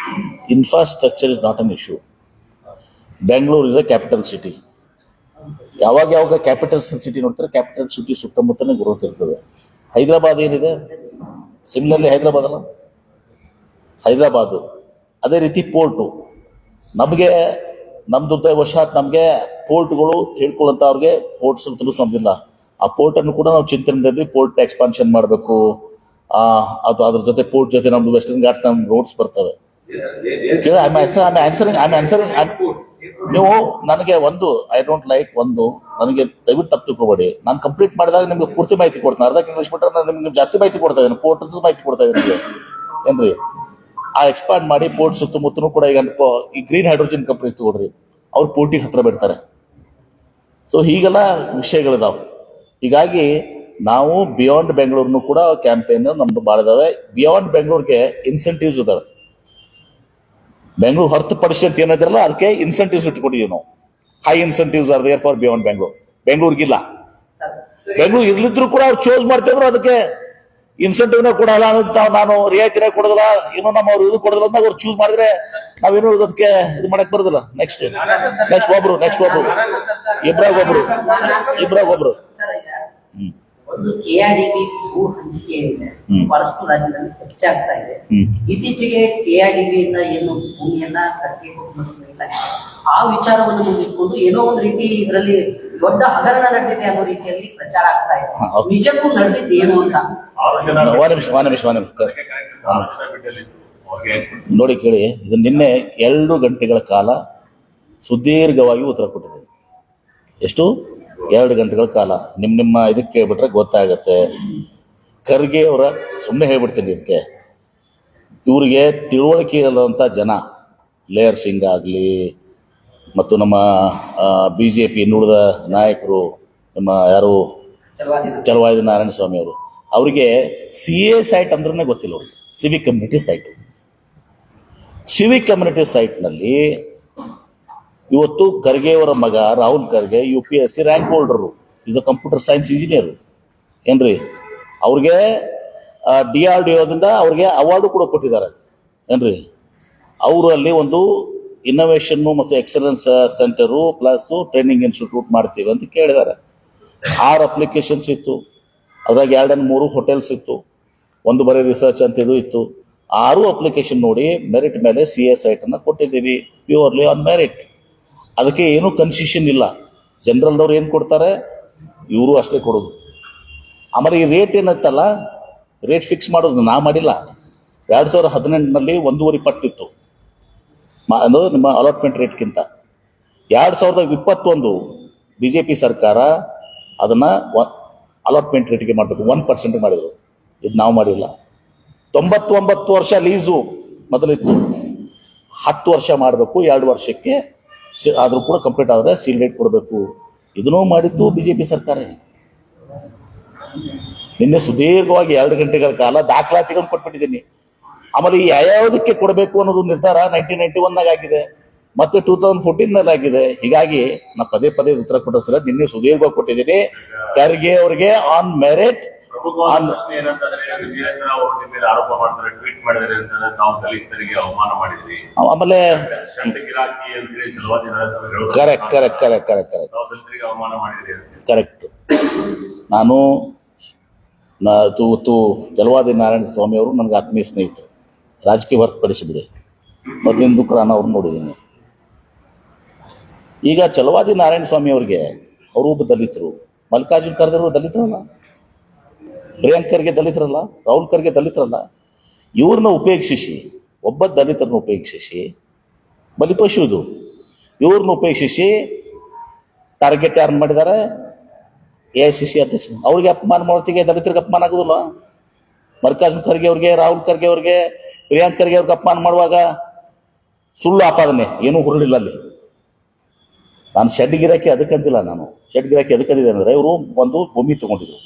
infrastructure is not an issue. Bengaluru is a capital city. ಯಾವಾಗ ಕ್ಯಾಪಿಟಲ್ ಸಿಟಿ ನೋಡ್ತಾರೆ, ಕ್ಯಾಪಿಟಲ್ ಸಿಟಿ ಸುತ್ತಮುತ್ತನೇ ಗ್ರೋತ್ ಇರ್ತದೆ. ಹೈದರಾಬಾದ್ ಏನಿದೆ, ಸಿಮಿಲರ್ಲಿ ಹೈದರಾಬಾದ್ ಅಲ್ಲ, ಹೈದರಾಬಾದು ಅದೇ ರೀತಿ ಪೋರ್ಟು. ನಮಗೆ ನಮ್ಮ ದುರ್ದೈವಶಾತ್ ನಮಗೆ ಪೋರ್ಟ್ಗಳು ಹೇಳ್ಕೊಳ್ಳುವಂತ ಅವ್ರಿಗೆ ಪೋರ್ಟ್ಸ್ ತಿಳಿಸೋದಿಲ್ಲ. ಆ ಪೋರ್ಟ್ ಅನ್ನು ಕೂಡ ನಾವು ಚಿಂತನೆಯಲ್ಲಿ ಪೋರ್ಟ್ ಎಕ್ಸ್ಪಾನ್ಷನ್ ಮಾಡಬೇಕು. ಅದು ಅದ್ರ ಜೊತೆ ಪೋರ್ಟ್ ಜೊತೆ ನಮ್ದು ವೆಸ್ಟರ್ನ್ ಘಾಟ್ಸ್ ನಮ್ಮ ರೋಡ್ಸ್ ಬರ್ತವೆ. ನೀವು ನನಗೆ ಐ ಡೋಂಟ್ ಲೈಕ್ ನನಗೆ ದಯವಿಟ್ಟು ತಪ್ಪು ತಿಳ್ಕೊಬೇಡಿ. ನಾನು ಕಂಪ್ಲೀಟ್ ಮಾಡಿದಾಗ ನಿಮ್ಗೆ ಪೂರ್ತಿ ಮಾಹಿತಿ ಕೊಡ್ತೀನಿ. ಅರ್ಧ ಇಂಗ್ಲಿಷ್ ಬಿಟ್ಟರೆ ನಾನು ನಿಮ್ಗೆ ಜಾಸ್ತಿ ಮಾಹಿತಿ ಕೊಡ್ತಾ ಇದ್ದೀನಿ, ಪೋರ್ಟ್ ಮಾಹಿತಿ ಕೊಡ್ತಾ ಇದ್ದೀನಿ ಏನ್ರಿ. ಆ ಎಕ್ಸ್ಪಾಂಡ್ ಮಾಡಿ ಪೋರ್ಟ್ ಸುತ್ತಮುತ್ತಲೂ ಕೂಡ ಈ ಗ್ರೀನ್ ಹೈಡ್ರೋಜನ್ ಕಂಪನಿ ತಗೊಳ್ರಿ, ಅವ್ರು ಪೋರ್ಟಿಗೆ ಹತ್ರ ಬಿಡ್ತಾರೆ. ಸೊ ಹೀಗೆಲ್ಲ ವಿಷಯಗಳಿದಾವೆ. ಹೀಗಾಗಿ ನಾವು ಬಿಯಾಂಡ್ ಬೆಂಗಳೂರ್ನು ಕೂಡ ಕ್ಯಾಂಪೇನ್ ನಮ್ದು ಭಾಳ ಇದಾವೆ. ಬಿಯಾಂಡ್ ಬೆಂಗಳೂರಿಗೆ ಇನ್ಸೆಂಟಿವ್ಸ್ ಇದಾವೆ. ಬೆಂಗಳೂರು ಹೊರತುಪಡಿಸಿ ಅಂತ ಏನಿದ್ರಲ್ಲ ಅದಕ್ಕೆ ಇನ್ಸೆಂಟಿವ್ಸ್ ಇಟ್ಕೊಂಡಿದ್ದೀವಿ ನಾವು. High incentives are there for beyond Bengaluru. ಬೆಂಗಳೂರಿಗಿಲ್ಲ. ಬೆಂಗಳೂರು ಇರ್ಲಿದ್ರು ಕೂಡ ಅವ್ರು ಚೂಸ್ ಮಾಡ್ತಿದ್ರು, ಅದಕ್ಕೆ ಇನ್ಸೆಂಟಿವ್ನ ಕೊಡಲ್ಲ ಅಂತ, ನಾನು ರಿಯಾಯಿತಿನೇ ಕೊಡೋದಿಲ್ಲ, ಇನ್ನೂ ನಮ್ಮ ಅವ್ರು ಇದು ಕೊಡೋದಿಲ್ಲ ಅಂತ ಅವ್ರು ಚೂಸ್ ಮಾಡಿದ್ರೆ ನಾವೇನು ಅದಕ್ಕೆ ಇದು ಮಾಡಕ್ ಬರೋದಿಲ್ಲ. ನೆಕ್ಸ್ಟ್ ಒಬ್ರು ಇಬ್ರಾಗ ಒಬ್ರು ಒಂದು ಕೆಆರ್ಡಿಬಿ ಭೂ ಹಂಚಿಕೆ ಇದೆ, ಬಹಳಷ್ಟು ರಾಜ್ಯದಲ್ಲಿ ಚರ್ಚೆ ಆಗ್ತಾ ಇದೆ. ಇತ್ತೀಚೆಗೆ ಕೆಆರ್ಡಿಬಿ ಇಂದ ಏನು ಭೂಮಿಯನ್ನ ಖರ್ಗೆ ಕೊಟ್ಟಿಲ್ಲ, ಆ ವಿಚಾರವನ್ನು ಮುಂದಿಟ್ಕೊಂಡು ಏನೋ ಒಂದು ರೀತಿ ಇದರಲ್ಲಿ ದೊಡ್ಡ ಹಗರಣ ನಡೆದಿದೆ ಅನ್ನೋ ರೀತಿಯಲ್ಲಿ ಪ್ರಚಾರ ಆಗ್ತಾ ಇದೆ. ನಿಜಕ್ಕೂ ನಡೆದಿದ್ದು ಏನು ಅಂತ ನೋಡಿ ಕೇಳಿ. ಇದು ನಿನ್ನೆ 2 ಗಂಟೆಗಳ ಕಾಲ ಸುದೀರ್ಘವಾಗಿ ಉತ್ತರ ಕೊಟ್ಟಿದೆ. ಎಷ್ಟು? 2 ಗಂಟೆಗಳ ಕಾಲ. ನಿಮ್ಮ ಇದಕ್ಕೆ ಕೇಳ್ಬಿಟ್ರೆ ಗೊತ್ತಾಗತ್ತೆ. ಖರ್ಗೆ ಅವರ ಸುಮ್ಮನೆ ಹೇಳ್ಬಿಡ್ತೀನಿ ಇದಕ್ಕೆ, ಇವರಿಗೆ ತಿಳುವಳಿಕೆ ಇರದಂಥ ಜನ, ಲೇಯರ್ ಸಿಂಗ್ ಆಗಲಿ ಮತ್ತು ನಮ್ಮ BJP ಇನ್ನುಳಿದ ನಾಯಕರು, ನಮ್ಮ ಯಾರು ಚಲವಾದಿ ನಾರಾಯಣ ಸ್ವಾಮಿ ಅವರು, ಅವರಿಗೆ CA ಸೈಟ್ ಅಂದ್ರೆ ಗೊತ್ತಿಲ್ಲ. ಅವ್ರಿಗೆ Civic community site. Civic community ಸೈಟ್ನಲ್ಲಿ ಇವತ್ತು ಖರ್ಗೆ ಅವರ ಮಗ Rahul Kharge UPSC rank holder, is a computer science engineer ಏನ್ರಿ. ಅವ್ರಿಗೆ DRDOದಿಂದ ಅವ್ರಿಗೆ ಅವಾರ್ಡು ಕೂಡ ಕೊಟ್ಟಿದ್ದಾರೆ ಏನ್ರಿ. ಅವರು ಅಲ್ಲಿ ಒಂದು ಇನ್ನೋವೇಷನ್ನು ಮತ್ತು excellence centre plus training institute ಮಾಡ್ತೀವಿ ಅಂತ ಕೇಳಿದ್ದಾರೆ. 6 ಅಪ್ಲಿಕೇಶನ್ಸ್ ಇತ್ತು, ಅದ್ರಾಗ 2-3 ಹೋಟೆಲ್ಸ್ ಇತ್ತು, ಒಂದು ಬರೀ ರಿಸರ್ಚ್ ಅಂತ ಇದು ಇತ್ತು. 6 ಅಪ್ಲಿಕೇಶನ್ ನೋಡಿ ಮೆರಿಟ್ ಮೇಲೆ CA ಸೈಟ್ ಅನ್ನ ಕೊಟ್ಟಿದ್ದೀವಿ, ಪ್ಯೂರ್ಲಿ ಆನ್ ಮೆರಿಟ್. ಅದಕ್ಕೆ ಏನೂ ಕನ್ಸೆಷನ್ ಇಲ್ಲ. ಜನರಲ್ದವ್ರು ಏನು ಕೊಡ್ತಾರೆ ಇವರು ಅಷ್ಟೇ ಕೊಡೋದು. ಆಮೇಲೆ ಈ ರೇಟ್ ಏನತ್ತಲ್ಲ, ರೇಟ್ ಫಿಕ್ಸ್ ಮಾಡೋದು ನಾ ಮಾಡಿಲ್ಲ. 2018ನಲ್ಲಿ 1.5 ಪಟ್ಟಿತ್ತು ಅದು ನಿಮ್ಮ ಅಲಾಟ್ಮೆಂಟ್ ರೇಟ್ಗಿಂತ. 2021 BJP ಸರ್ಕಾರ ಅದನ್ನ ಅಲಾಟ್ಮೆಂಟ್ ರೇಟ್ಗೆ ಮಾಡಬೇಕು, 1% ಮಾಡಿದ್ರು. ಇದು ನಾವು ಮಾಡಿಲ್ಲ. 99 ವರ್ಷ ಲೀಸು ಮೊದಲಿತ್ತು, 10 ವರ್ಷ ಮಾಡಬೇಕು, 2 ವರ್ಷಕ್ಕೆ ಆದರೂ ಕೂಡ ಕಂಪ್ಲೀಟ್ ಆದರೆ ಸೀಲ್ ರೇಟ್ ಕೊಡಬೇಕು. ಇದನ್ನೂ ಮಾಡಿದ್ದು BJP ಸರ್ಕಾರ. ನಿನ್ನೆ ಸುದೀರ್ಘವಾಗಿ 2 ಗಂಟೆಗಳ ಕಾಲ ದಾಖಲಾತಿಗಳನ್ನು ಕೊಟ್ಬಿಟ್ಟಿದ್ದೀನಿ. ಆಮೇಲೆ ಯಾವುದಕ್ಕೆ ಕೊಡಬೇಕು ಅನ್ನೋದು ನಿರ್ಧಾರ 1991ನಾಗ ಆಗಿದೆ, ಮತ್ತೆ 2014ನಲ್ಲಿ ಆಗಿದೆ. ಹೀಗಾಗಿ ನಾ ಪದೇ ಉತ್ತರ ಕೊಟ್ಟೋ ಸರ್ ನಿನ್ನೆ ಸುದೀರ್ಘವಾಗಿ ಕೊಟ್ಟಿದ್ದೀನಿ. ಖರ್ಗೆ ಅವರಿಗೆ ಆನ್ ಮೆರಿಟ್. ಪ್ರಶ್ನೆ ಏನಂತಂದ್ರೆ, ವೀರೇಂದ್ರ ಅವರು ನಿಮ್ಮ ಮೇಲೆ ಆರೋಪ ಮಾಡ್ತಾರೆ, ಟ್ವೀಟ್ ಮಾಡಿದರೆ ಅಂತಂದ್ರೆ ತಾವು ದಲಿತರಿಗೆ ಅವಮಾನ ಮಾಡಿದ್ರಿ, ಆಮೇಲೆ ಗಿರಾಕಿ ಅಂದ್ರೆ ಚಲವಾದಿ ಕರೆಕ್ಟ್ ತಾವು ದಲಿತರಿಗೆ ಅವಮಾನ ಮಾಡಿದ್ರಿ ಅಂತ. ಕರೆಕ್ಟ್. ನಾನು ಚಲವಾದಿ ನಾರಾಯಣ ಸ್ವಾಮಿ ಅವರು ನನಗೆ ಆತ್ಮೀಯ ಸ್ನೇಹಿತರು, ರಾಜಕೀಯ ಹೊರತುಪಡಿಸಿಬಿಡಿ. ಮೊದಲಿಂದ ಕೂಡ ನಾನು ಅವ್ರು ನೋಡಿದ್ದೀನಿ. ಈಗ ಚಲವಾದಿ ನಾರಾಯಣ ಸ್ವಾಮಿ ಅವ್ರಿಗೆ ಅವರು ಒಬ್ಬ ದಲಿತರು, ಮಲ್ಲಿಕಾರ್ಜುನ್ ಖರ್ಗೆ ಅವರು ದಲಿತರಲ್ಲ, ಪ್ರಿಯಾಂಕ್ ಖರ್ಗೆ ದಲಿತರಲ್ಲ, ರಾಹುಲ್ ಖರ್ಗೆ ದಲಿತರಲ್ಲ. ಇವ್ರನ್ನ ಉಪೇಕ್ಷಿಸಿ, ಒಬ್ಬ ದಲಿತರನ್ನ ಉಪೇಕ್ಷಿಸಿ, ಬಲಿಪಶು ಇದು, ಇವ್ರನ್ನ ಉಪೇಕ್ಷಿಸಿ ಟಾರ್ಗೆಟ್ ಯಾರನ್ನ ಮಾಡಿದ್ದಾರೆ? AICC ಅಧ್ಯಕ್ಷ. ಅವ್ರಿಗೆ ಅಪಮಾನ ಮಾಡೋತ್ತಿಗೆ ದಲಿತರಿಗೆ ಅಪಮಾನ ಆಗೋದಿಲ್ಲ? ಮಲ್ಲಿಕಾರ್ಜುನ್ ಖರ್ಗೆ ಅವ್ರಿಗೆ, ರಾಹುಲ್ ಖರ್ಗೆ ಅವ್ರಿಗೆ, ಪ್ರಿಯಾಂಕ್ ಖರ್ಗೆ ಅವ್ರಿಗೆ ಅಪಮಾನ ಮಾಡುವಾಗ ಸುಳ್ಳು ಆಪಾದನೆ ಏನೂ ಹುರುಳಿಲ್ಲ ಅಲ್ಲಿ. ನಾನು ಶೆಡ್ ಗಿರಾಕಿ ಅದಕ್ಕಂತಿಲ್ಲ. ನಾನು ಶೆಡ್ ಗಿರಾಕಿ ಅದಕ್ಕಂದಿದೆ ಅಂದರೆ, ಇವರು ಒಂದು ಭೂಮಿ ತಗೊಂಡಿದ್ರು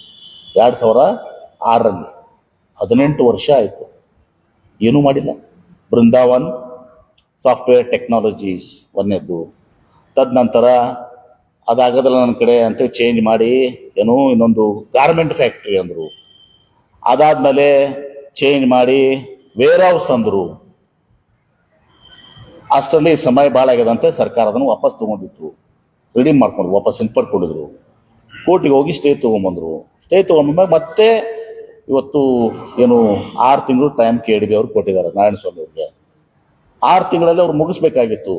2006ರಲ್ಲಿ, 18 ವರ್ಷ ಆಯಿತು, ಏನೂ ಮಾಡಿಲ್ಲ. ಬೃಂದಾವನ್ ಸಾಫ್ಟ್ವೇರ್ ಟೆಕ್ನಾಲಜೀಸ್ ಒಂದನೇದ್ದು, ತದನಂತರ ಅದಾಗದಲ್ಲ ನನ್ನ ಕಡೆ ಅಂತೇಳಿ ಚೇಂಜ್ ಮಾಡಿ ಏನೋ ಇನ್ನೊಂದು ಗಾರ್ಮೆಂಟ್ ಫ್ಯಾಕ್ಟ್ರಿ ಅಂದರು. ಅದಾದ್ಮೇಲೆ ಚೇಂಜ್ ಮಾಡಿ ವೇರ್ ಹೌಸ್ ಅಂದರು. ಅಷ್ಟರಲ್ಲಿ ಸಮಯ ಭಾಳ ಆಗ್ಯದಂತೆ ಸರ್ಕಾರ ಅದನ್ನು ವಾಪಸ್ ತೊಗೊಂಡಿತ್ತು, ರಿಡೀಮ್ ಮಾಡ್ಕೊಂಡು ವಾಪಸ್ ಹಿಂಪಡ್ಕೊಂಡಿದ್ರು. ಕೋರ್ಟಿಗೆ ಹೋಗಿ ಸ್ಟೇ ತೊಗೊಂಬಂದರು. ಸ್ಟೇ ತೊಗೊಂಡ್ಮೇಲೆ ಮತ್ತೆ ಇವತ್ತು ಏನು 6 ತಿಂಗಳು ಟೈಮ್ KDB ಅವ್ರು ಕೊಟ್ಟಿದ್ದಾರೆ ನಾರಾಯಣಸ್ವಾಮಿ ಅವ್ರಿಗೆ. 6 ತಿಂಗಳಲ್ಲಿ ಅವ್ರು ಮುಗಿಸ್ಬೇಕಾಗಿತ್ತು.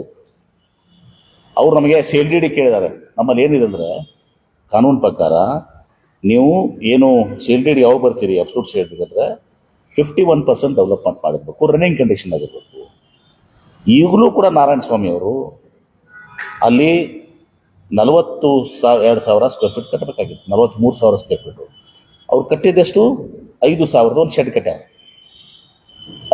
ಅವ್ರು ನಮಗೆ CLDD ಕೇಳಿದ್ದಾರೆ. ನಮ್ಮಲ್ಲಿ ಏನಿದೆ ಅಂದರೆ ಕಾನೂನು ಪ್ರಕಾರ ನೀವು ಏನು CLDD ಯಾವಾಗ ಬರ್ತೀರಿ ಅಬ್ಸಲ್ಯೂಟ್ CLDD ಅಂದರೆ 51% ಡೆವಲಪ್ಮೆಂಟ್ ಮಾಡಿರ್ಬೇಕು, ರನ್ನಿಂಗ್ ಕಂಡೀಷನ್ ಆಗಿರ್ಬೇಕು. ಈಗಲೂ ಕೂಡ ನಾರಾಯಣಸ್ವಾಮಿ ಅವರು ಅಲ್ಲಿ 42,000 ಸ್ಕ್ವೇರ್ ಫೀಟ್ ಕಟ್ಟಬೇಕಾಗಿತ್ತು, 43,000 ಸ್ಕ್ವೇರ್ ಫೀಟ್. ಅವ್ರು ಕಟ್ಟಿದ್ದಷ್ಟು 5,000 ಒಂದು ಶೆಡ್ ಕಟ್ಟಾರ.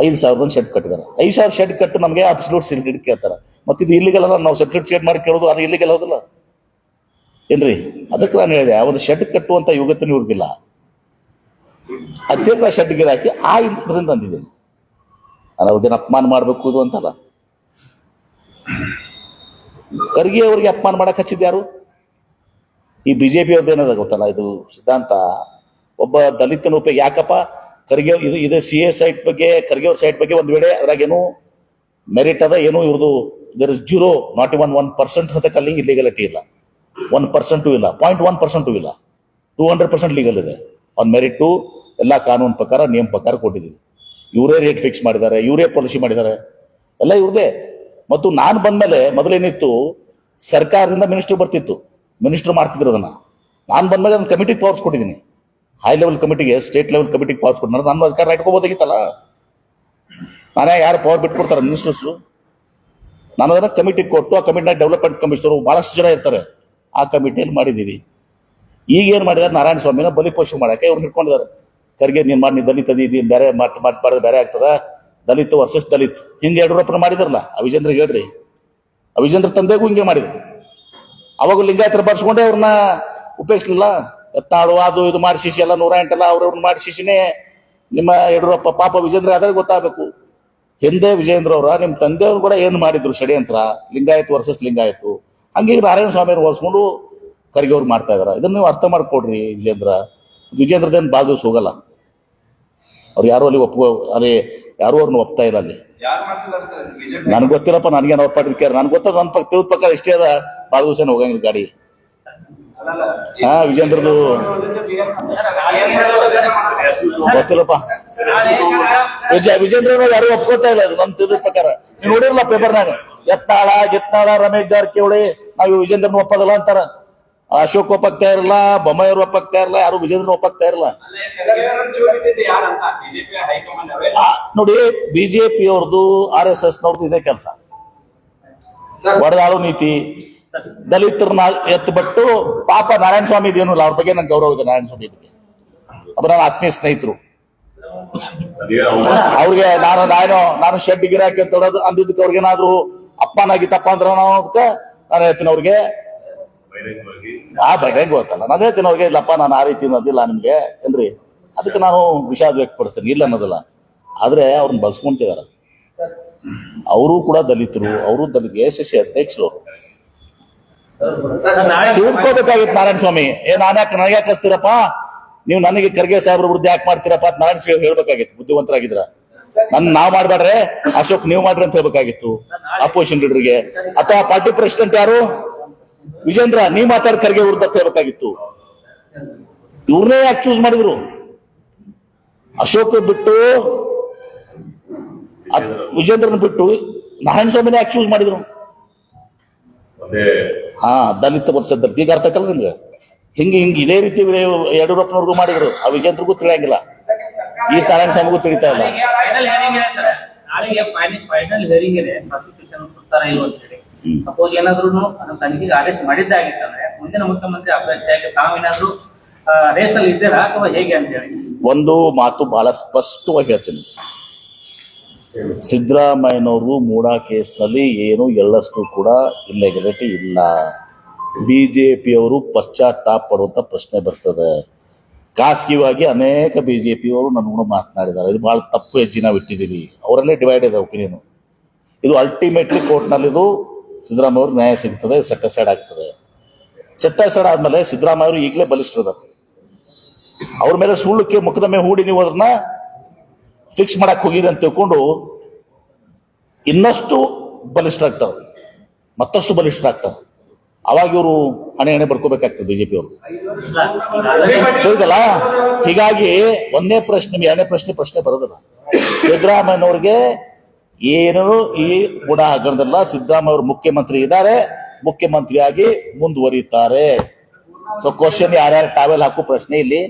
5,000 ಒಂದು ಶೆಡ್ ಕಟ್ಟಿದ್ದಾರೆ. 5,000 ಶೆಡ್ ಕಟ್ಟು ನಮಗೆ ಅಬ್ಸಲ್ಯೂಟ್ CLDD ಕೇಳ್ತಾರೆ. ಮತ್ತು ಇದು ಇಲ್ಲಿಗಲ್ ಅಲ್ಲ, ನಾವು ಸೆಪ್ರೇಟ್ ಶೆಡ್ ಮಾಡಿ ಕೇಳೋದು ಅದು ಇಲ್ಲಿಗಲ್ ಹೌದಲ್ಲ ಏನ್ರಿ? ಅದಕ್ಕೆ ನಾನು ಹೇಳಿದೆ, ಅವರು ಶೆಡ್ ಕಟ್ಟುವಂಥ ಯೋಗ್ಯತೆನೂ ಇವ್ರಿಗಿಲ್ಲ. ಅತ್ಯಂತ ಶೆಡ್ ಗಿರಾಕಿ ಆ ಇಂಥದ್ರಿಂದ ಅಂದಿದ್ದೇನೆ. ನಾನು ಅವ್ರಿಗೇನು ಅಪಮಾನ ಮಾಡಬೇಕು ಇದು ಅಂತಲ್ಲ. ಖರ್ಗೆ ಅವ್ರಿಗೆ ಅಪಮಾನ ಮಾಡಕ್ಕೆ ಹಚ್ಚಿದ್ದು ಯಾರು? ಈ BJP ಅವ್ರದ್ದು ಏನದ ಗೊತ್ತಲ್ಲ, ಇದು ಸಿದ್ಧಾಂತ. ಒಬ್ಬ ದಲಿತನ ಉಪಯೋಗ ಯಾಕಪ್ಪ ಖರ್ಗೆ ಇದು CA ಸೈಟ್ ಬಗ್ಗೆ, ಖರ್ಗೆ ಅವ್ರ ಸೈಟ್ ಬಗ್ಗೆ ಒಂದು ವೇಳೆ ಅದ್ರಾಗೇನು ಮೆರಿಟ್ ಅದ, ಏನು ಇವ್ರದ್ದು ದರ್ ಇಸ್ 0, ನಾಟ್ ಇವನ್ 1% ಸತಕ ಅಲ್ಲಿ ಇಲ್ಲಿಗಲಿಟಿ ಇಲ್ಲ. 1% ಇಲ್ಲ, 0.1% ಇಲ್ಲ. 200% ಲೀಗಲ್ ಇದೆ. ಆನ್ ಮೆರಿಟ್ ಎಲ್ಲ ಕಾನೂನು ಪ್ರಕಾರ ನಿಯಮ ಪ್ರಕಾರ ಕೊಟ್ಟಿದ್ದೀವಿ. ಇವರೇ ರೇಟ್ ಫಿಕ್ಸ್ ಮಾಡಿದ್ದಾರೆ, ಇವರೇ ಪಾಲಿಸಿ ಮಾಡಿದ್ದಾರೆ, ಎಲ್ಲ ಇವ್ರದೇ. ಮತ್ತು ನಾನು ಬಂದ್ಮೇಲೆ ಮೊದಲೇನಿತ್ತು, ಸರ್ಕಾರದಿಂದ ಮಿನಿಸ್ಟರ್ ಬರ್ತಿತ್ತು, ಮಿನಿಸ್ಟರ್ ಮಾಡ್ತಿದ್ರು ಅದನ್ನ. ನಾನು ಬಂದ್ಮೇಲೆ ನಾನು ಕಮಿಟಿಗೆ ಪವರ್ಸ್ ಕೊಟ್ಟಿದ್ದೀನಿ. ಹೈ ಲೆವೆಲ್ ಕಮಿಟಿಗೆ, ಸ್ಟೇಟ್ ಲೆವೆಲ್ ಕಮಿಟಿಗೆ ಪವರ್ಸ್ ಕೊಟ್ಟು ನಾನು ಅಧಿಕಾರ ಇಟ್ಕೋಬೋದಾಗಿತ್ತಲ್ಲ. ನಾನೇ ಯಾರು ಪವರ್ ಬಿಟ್ಕೊಡ್ತಾರೆ ಮಿನಿಸ್ಟರ್ಸು? ನಾನು ಅದನ್ನ ಕಮಿಟಿಗೆ ಕೊಟ್ಟು, ಆ ಕಮಿಟಿನ ಡೆವಲಪ್ಮೆಂಟ್ ಕಮಿಷನರು ಭಾಳಷ್ಟು ಜನ ಇರ್ತಾರೆ, ಆ ಕಮಿಟಿಯಲ್ಲಿ ಮಾಡಿದ್ದೀವಿ. ಈಗ ಏನು ಮಾಡಿದ್ದಾರೆ, ನಾರಾಯಣಸ್ವಾಮಿನ ಬಲಿಪೋಷಣೆ ಮಾಡೋಕ್ಕೆ ಇವ್ರು ಹಿಡ್ಕೊಂಡಿದ್ದಾರೆ. ಖರ್ಗೆ ನೀನು ಮಾಡಿ, ನೀನು ದಲಿತ ನೀನು ಬೇರೆ ಮಾಡಿದ್ರೆ ಬೇರೆ ಆಗ್ತದ, ದಲಿತ ವರ್ಸಸ್ ದಲಿತ್ ಹಿಂಗೆ ಯಡಿಯೂರಪ್ಪನ ಮಾಡಿದ್ರಲ್ಲ. ಅವಿಜೇಂದ್ರಿಗೆ ಹೇಳ್ರಿ, ಅವಿಜೇಂದ್ರ ತಂದೆಗೂ ಹಿಂಗೆ ಮಾಡಿದ್ರು. ಅವಾಗ ಲಿಂಗಾಯತರ ಬರ್ಸ್ಕೊಂಡೆ ಅವ್ರನ್ನ ಉಪಯೋಗಿಸ್ಲಿಲ್ಲ. ಎತ್ತಾಳು ಅದು ಇದು ಮಾಡಿ ಶಿಶಿ ಎಲ್ಲ 108 ಎಲ್ಲ ಅವ್ರವ್ರನ್ನ ಮಾಡಿ ಶಿಶಿನೇ ನಿಮ್ಮ ಯಡಿಯೂರಪ್ಪ. ಪಾಪ ವಿಜೇಂದ್ರ ಅದ್ರ ಗೊತ್ತಾಗಬೇಕು. ಹಿಂದೆ ವಿಜೇಂದ್ರ ಅವರ ನಿಮ್ಮ ತಂದೆಯವರು ಕೂಡ ಏನು ಮಾಡಿದ್ರು ಷಡ್ಯಂತ್ರ, ಲಿಂಗಾಯತ್ ವರ್ಸಸ್ ಲಿಂಗಾಯತು. ಹಂಗೆ ನಾರಾಯಣ ಸ್ವಾಮಿ ಅವ್ರು ಹೋಲಿಸ್ಕೊಂಡು ಖರ್ಗೆ ಅವ್ರು ಮಾಡ್ತಾ ಇದಾರೆ. ಇದನ್ನ ನೀವು ಅರ್ಥ ಮಾಡ್ಕೊಡ್ರಿ. ವಿಜೇಂದ್ರದೇನು ಬಾಗಿಸ್ ಹೋಗಲ್ಲ. ಅವ್ರು ಯಾರು ಅಲ್ಲಿ ಅಲ್ಲಿ ಯಾರು ಅವ್ರನ್ನ ಒಪ್ತಾ ಇಲ್ಲ ಅಲ್ಲಿ. ನನ್ಗೆ ಗೊತ್ತಿಲ್ಲಪ್ಪ, ನನಗೇನು ಅವ್ರ ಪಾಟಿ ಕೇರ್ ನನಗೆ ಗೊತ್ತದ. ನನ್ನ ತಿಳಿದ ಪ್ರಕಾರ ಇಷ್ಟೇ ಅದ, ಭಾಳ ದಿವಸ ಹೋಗಂಗಿಲ್ಲ ಗಾಡಿ. ವಿಜೇಂದ್ರದು ಗೊತ್ತಿಲ್ಲಪ್ಪ. ವಿಜೇಂದ್ರ ಯಾರು ಒಪ್ಕೋತಾ ಇಲ್ಲ ಅದು ನನ್ನ ತಿಳಿದ ಪ್ರಕಾರ. ನೀವು ನೋಡಿರಲ್ಲ ಪೇಪರ್ನಾಗ, ಗಿತ್ತಾಳ ರಮೇಶ್ ಜಾರಕಿಹೊಳಿ ನಾವು ವಿಜೇಂದ್ರನ ಒಪ್ಪದಲ್ಲ ಅಂತಾರ. ಅಶೋಕ್ ಒಪ್ಪಕ್ತಾ ಇರಲ್ಲ, ಬೊಮ್ಮಾಯಿಯವ್ರು ಒಪ್ಪಕ್ತಾ ಇರಲ್ಲ, ಯಾರು ವಿಜೇಂದ್ರ ಒಪ್ಪಕ್ತಾ ಇರಲ್ಲ. ನೋಡಿ, BJP ಅವ್ರದ್ದು RSS ನವ್ರದ್ದು ಇದೇ ಕೆಲಸ. ಒಡೆದಾಳು ನೀತಿ, ದಲಿತರನ್ನ ಎತ್ತುಬಿಟ್ಟು. ಪಾಪ ನಾರಾಯಣ ಸ್ವಾಮಿ ಇದೇನು ಇಲ್ಲ, ಅವ್ರ ಬಗ್ಗೆ ನಂಗೆ ಗೌರವ ಇದೆ. ನಾರಾಯಣ ಸ್ವಾಮಿ ಬಗ್ಗೆ ಅವ್ರ ನನ್ನ ಆತ್ಮೀಯ ಸ್ನೇಹಿತರು. ಅವ್ರಿಗೆ ನಾನು ಶೆಡ್ ಗಿರಾಕಿ ಅಂತ ಅಂದಿದ್ದಕ್ಕೆ ಅವ್ರಿಗೇನಾದ್ರು ಅಪ್ಪನ ಆಗಿತ್ತಪ್ಪ ಅಂದ್ರೆ ನಾನು ಹೇಳ್ತೀನಿ ಅವ್ರಿಗೆ, ಬಹಿರಂಗ ಗೊತ್ತಲ್ಲ, ನಾನು ಹೇಳ್ತೀನಿ ಅವ್ರಿಗೆ, ಇಲ್ಲಪ್ಪ ನಾನು ಆ ರೀತಿ ಅನ್ನೋದಿಲ್ಲ ನಿಮ್ಗೆ ಏನ್ರಿ. ಅದಕ್ಕೆ ನಾನು ವಿಷಾದ ವ್ಯಕ್ತಪಡಿಸ್ತೇನೆ, ಇಲ್ಲ ಅನ್ನೋದಿಲ್ಲ. ಆದ್ರೆ ಅವ್ರನ್ನ ಬಳಸ್ಕೊಂತಿದಾರ. ಅವರು ಕೂಡ ದಲಿತರು, ಅವರು ದಲಿತ SSC ಅಧ್ಯಕ್ಷರು. ತಿಳ್ಕೋಬೇಕಾಗಿತ್ತು ನಾರಾಯಣ ಸ್ವಾಮಿ. ನನಗೆ ಯಾಕೆ ಹಚ್ತೀರಪ್ಪ ನೀವು, ನನಗೆ ಖರ್ಗೆ ಸಾಹೇಬ್ರ ವಿರುದ್ಧ ಯಾಕೆ ಮಾಡ್ತೀರಪ್ಪ ಅಂತ ನಾರಾಯಣ ಸ್ವಾಮಿ ಹೇಳ್ಬೇಕಾಗಿತ್ತು. ಬುದ್ಧಿವಂತರಾಗಿದ್ರ ನಾವ್ ಮಾಡ್ಬೇಡ್ರೆ ಅಶೋಕ್ ನೀವು ಮಾಡ್ರಿ ಅಂತ ಹೇಳ್ಬೇಕಾಗಿತ್ತು ಅಪೋಸಿಷನ್ ಲೀಡರ್ಗೆ. ಅಥವಾ ಪಾರ್ಟಿ ಪ್ರೆಸಿಡೆಂಟ್ ಯಾರು ವಿಜೇಂದ್ರ, ನೀವ್ ಮಾತಾಡಿ ಖರ್ಗೆ ವಿರುದ್ಧ ಹೇಳ್ಬೇಕಾಗಿತ್ತು. ಇವ್ರನ್ನೇ ಯಾಕೆ ಚೂಸ್ ಮಾಡಿದ್ರು? ಅಶೋಕ್ ಬಿಟ್ಟು ವಿಜೇಂದ್ರನ್ ಬಿಟ್ಟು ನಾರಾಯಣ ಸ್ವಾಮಿನ ಯಾಕೆ ಚೂಸ್ ಮಾಡಿದ್ರು? ದಲಿತ ವರ್ಷದ ಈಗ ಅರ್ಥ ಆಗಲ್ಲ ನಿಮ್ಗೆ. ಹಿಂಗೆ ಇದೇ ರೀತಿ ಯಡಿಯೂರಪ್ಪನವ್ರಿಗೂ ಮಾಡಿದ್ರು, ಆ ವಿಜೇಂದ್ರಿಗೂ ತಿಳಿಯಂಗಿಲ್ಲ, ಈ ನಾರಾಯಣ ಸ್ವಾಮಿಗೂ ತಿಳಿತಾ ಇಲ್ಲ. ಫೈನಲ್ ಹಿಯರಿಂಗ್ ಇದೆ, ಪ್ರಾಸಿಕ್ಯೂಷನ್ ಕೊಡ್ತಾರ ಇಲ್ಲ ಅಂತ ಹೇಳಿ. ಸಪೋಸ್ ಏನಾದ್ರು ಅದನ್ನ ತನಿಖೆಗೆ ಆದೇಶ ಮಾಡಿದ್ದಾಗಿತ್ತಂದ್ರೆ ಮುಂದಿನ ಮುಖ್ಯಮಂತ್ರಿ ಅಭ್ಯರ್ಥಿಯಾಗಿ ತಾವೇನಾದ್ರು ರೇಸಲ್ಲಿ ಇದ್ದೀರಾ ಅಥವಾ ಹೇಗೆ ಅಂತ ಹೇಳಿ ಒಂದು ಮಾತು ಬಹಳ ಸ್ಪಷ್ಟವಾಗಿ ಹೇಳ್ತೀನಿ. ಸಿದ್ದರಾಮಯ್ಯನವರು ಮೂಡಾ ಕೇಸ್ನಲ್ಲಿ ಏನು ಎಳ್ಳಷ್ಟು ಕೂಡ ಇಲ್ಲೆಗಿಲಿಟಿ ಇಲ್ಲ. BJPಯವರು ಪಶ್ಚಾತ್ತಾಪ ಪಡುವಂತ ಪ್ರಶ್ನೆ ಬರ್ತದೆ. ಖಾಸಗಿಯಾಗಿ ಅನೇಕ BJPಯವರು ನನ್ನ ಮಾತನಾಡಿದ್ದಾರೆ. ಇದು ಬಹಳ ತಪ್ಪು ಹೆಜ್ಜೆ ನಾವು ಇಟ್ಟಿದ್ದೀವಿ. ಅವರಲ್ಲೇ ಡಿವೈಡ್ ಇದೆ ಒಪಿನಿಯನ್. ಇದು ಅಲ್ಟಿಮೇಟ್ಲಿ ಕೋರ್ಟ್ನಲ್ಲಿ ಇದು ಸಿದ್ದರಾಮಯ್ಯ ಅವ್ರಿಗೆ ನ್ಯಾಯ ಸಿಗ್ತದೆ, ಸೆಟ್ ಅಸೈಡ್ ಆಗ್ತದೆ. ಸೆಟ್ಟಾಸಡ ಆದ್ಮೇಲೆ ಸಿದ್ದರಾಮಯ್ಯ ಅವರು ಈಗಲೇ ಬಲಿಷ್ಠರದ ಅವ್ರ ಮೇಲೆ ಸುಳ್ಳುಕ್ಕೆ ಮುಖದ ಮೇಲೆ ಹೂಡಿ ನೀವು ಅದನ್ನ ಫಿಕ್ಸ್ ಮಾಡಕ್ ಹೋಗಿರಿ ಅಂತ ತಿಳ್ಕೊಂಡು ಇನ್ನಷ್ಟು ಬಲಿಷ್ಠ ಆಗ್ತಾರೆ, ಮತ್ತಷ್ಟು ಬಲಿಷ್ಠ ಆಗ್ತಾರೆ. ಅವಾಗ ಇವರು ಹಣೆ ಬರ್ಕೋಬೇಕಾಗ್ತದೆ ಬಿಜೆಪಿ ಅವರು, ತಿಳಿದಲ್ಲ. ಹೀಗಾಗಿ ಒಂದನೇ ಪ್ರಶ್ನೆ ಎರಡನೇ ಪ್ರಶ್ನೆ ಬರೋದಿಲ್ಲ. ಸಿದ್ದರಾಮಯ್ಯನವ್ರಿಗೆ ಏನು ಈ ಗುಣ ಆಗಲ್ಲ. ಸಿದ್ದರಾಮಯ್ಯ ಅವರು ಮುಖ್ಯಮಂತ್ರಿ ಇದ್ದಾರೆ, ಮುಖ್ಯಮಂತ್ರಿಯಾಗಿ ಮುಂದುವರಿತಾರೆ. ಸೊ ಕ್ವಶನ್ ಯಾರ್ಯಾರು ಟಾವೆಲ್ ಹಾಕೋ ಪ್ರಶ್ನೆ ಇಲ್ಲಿ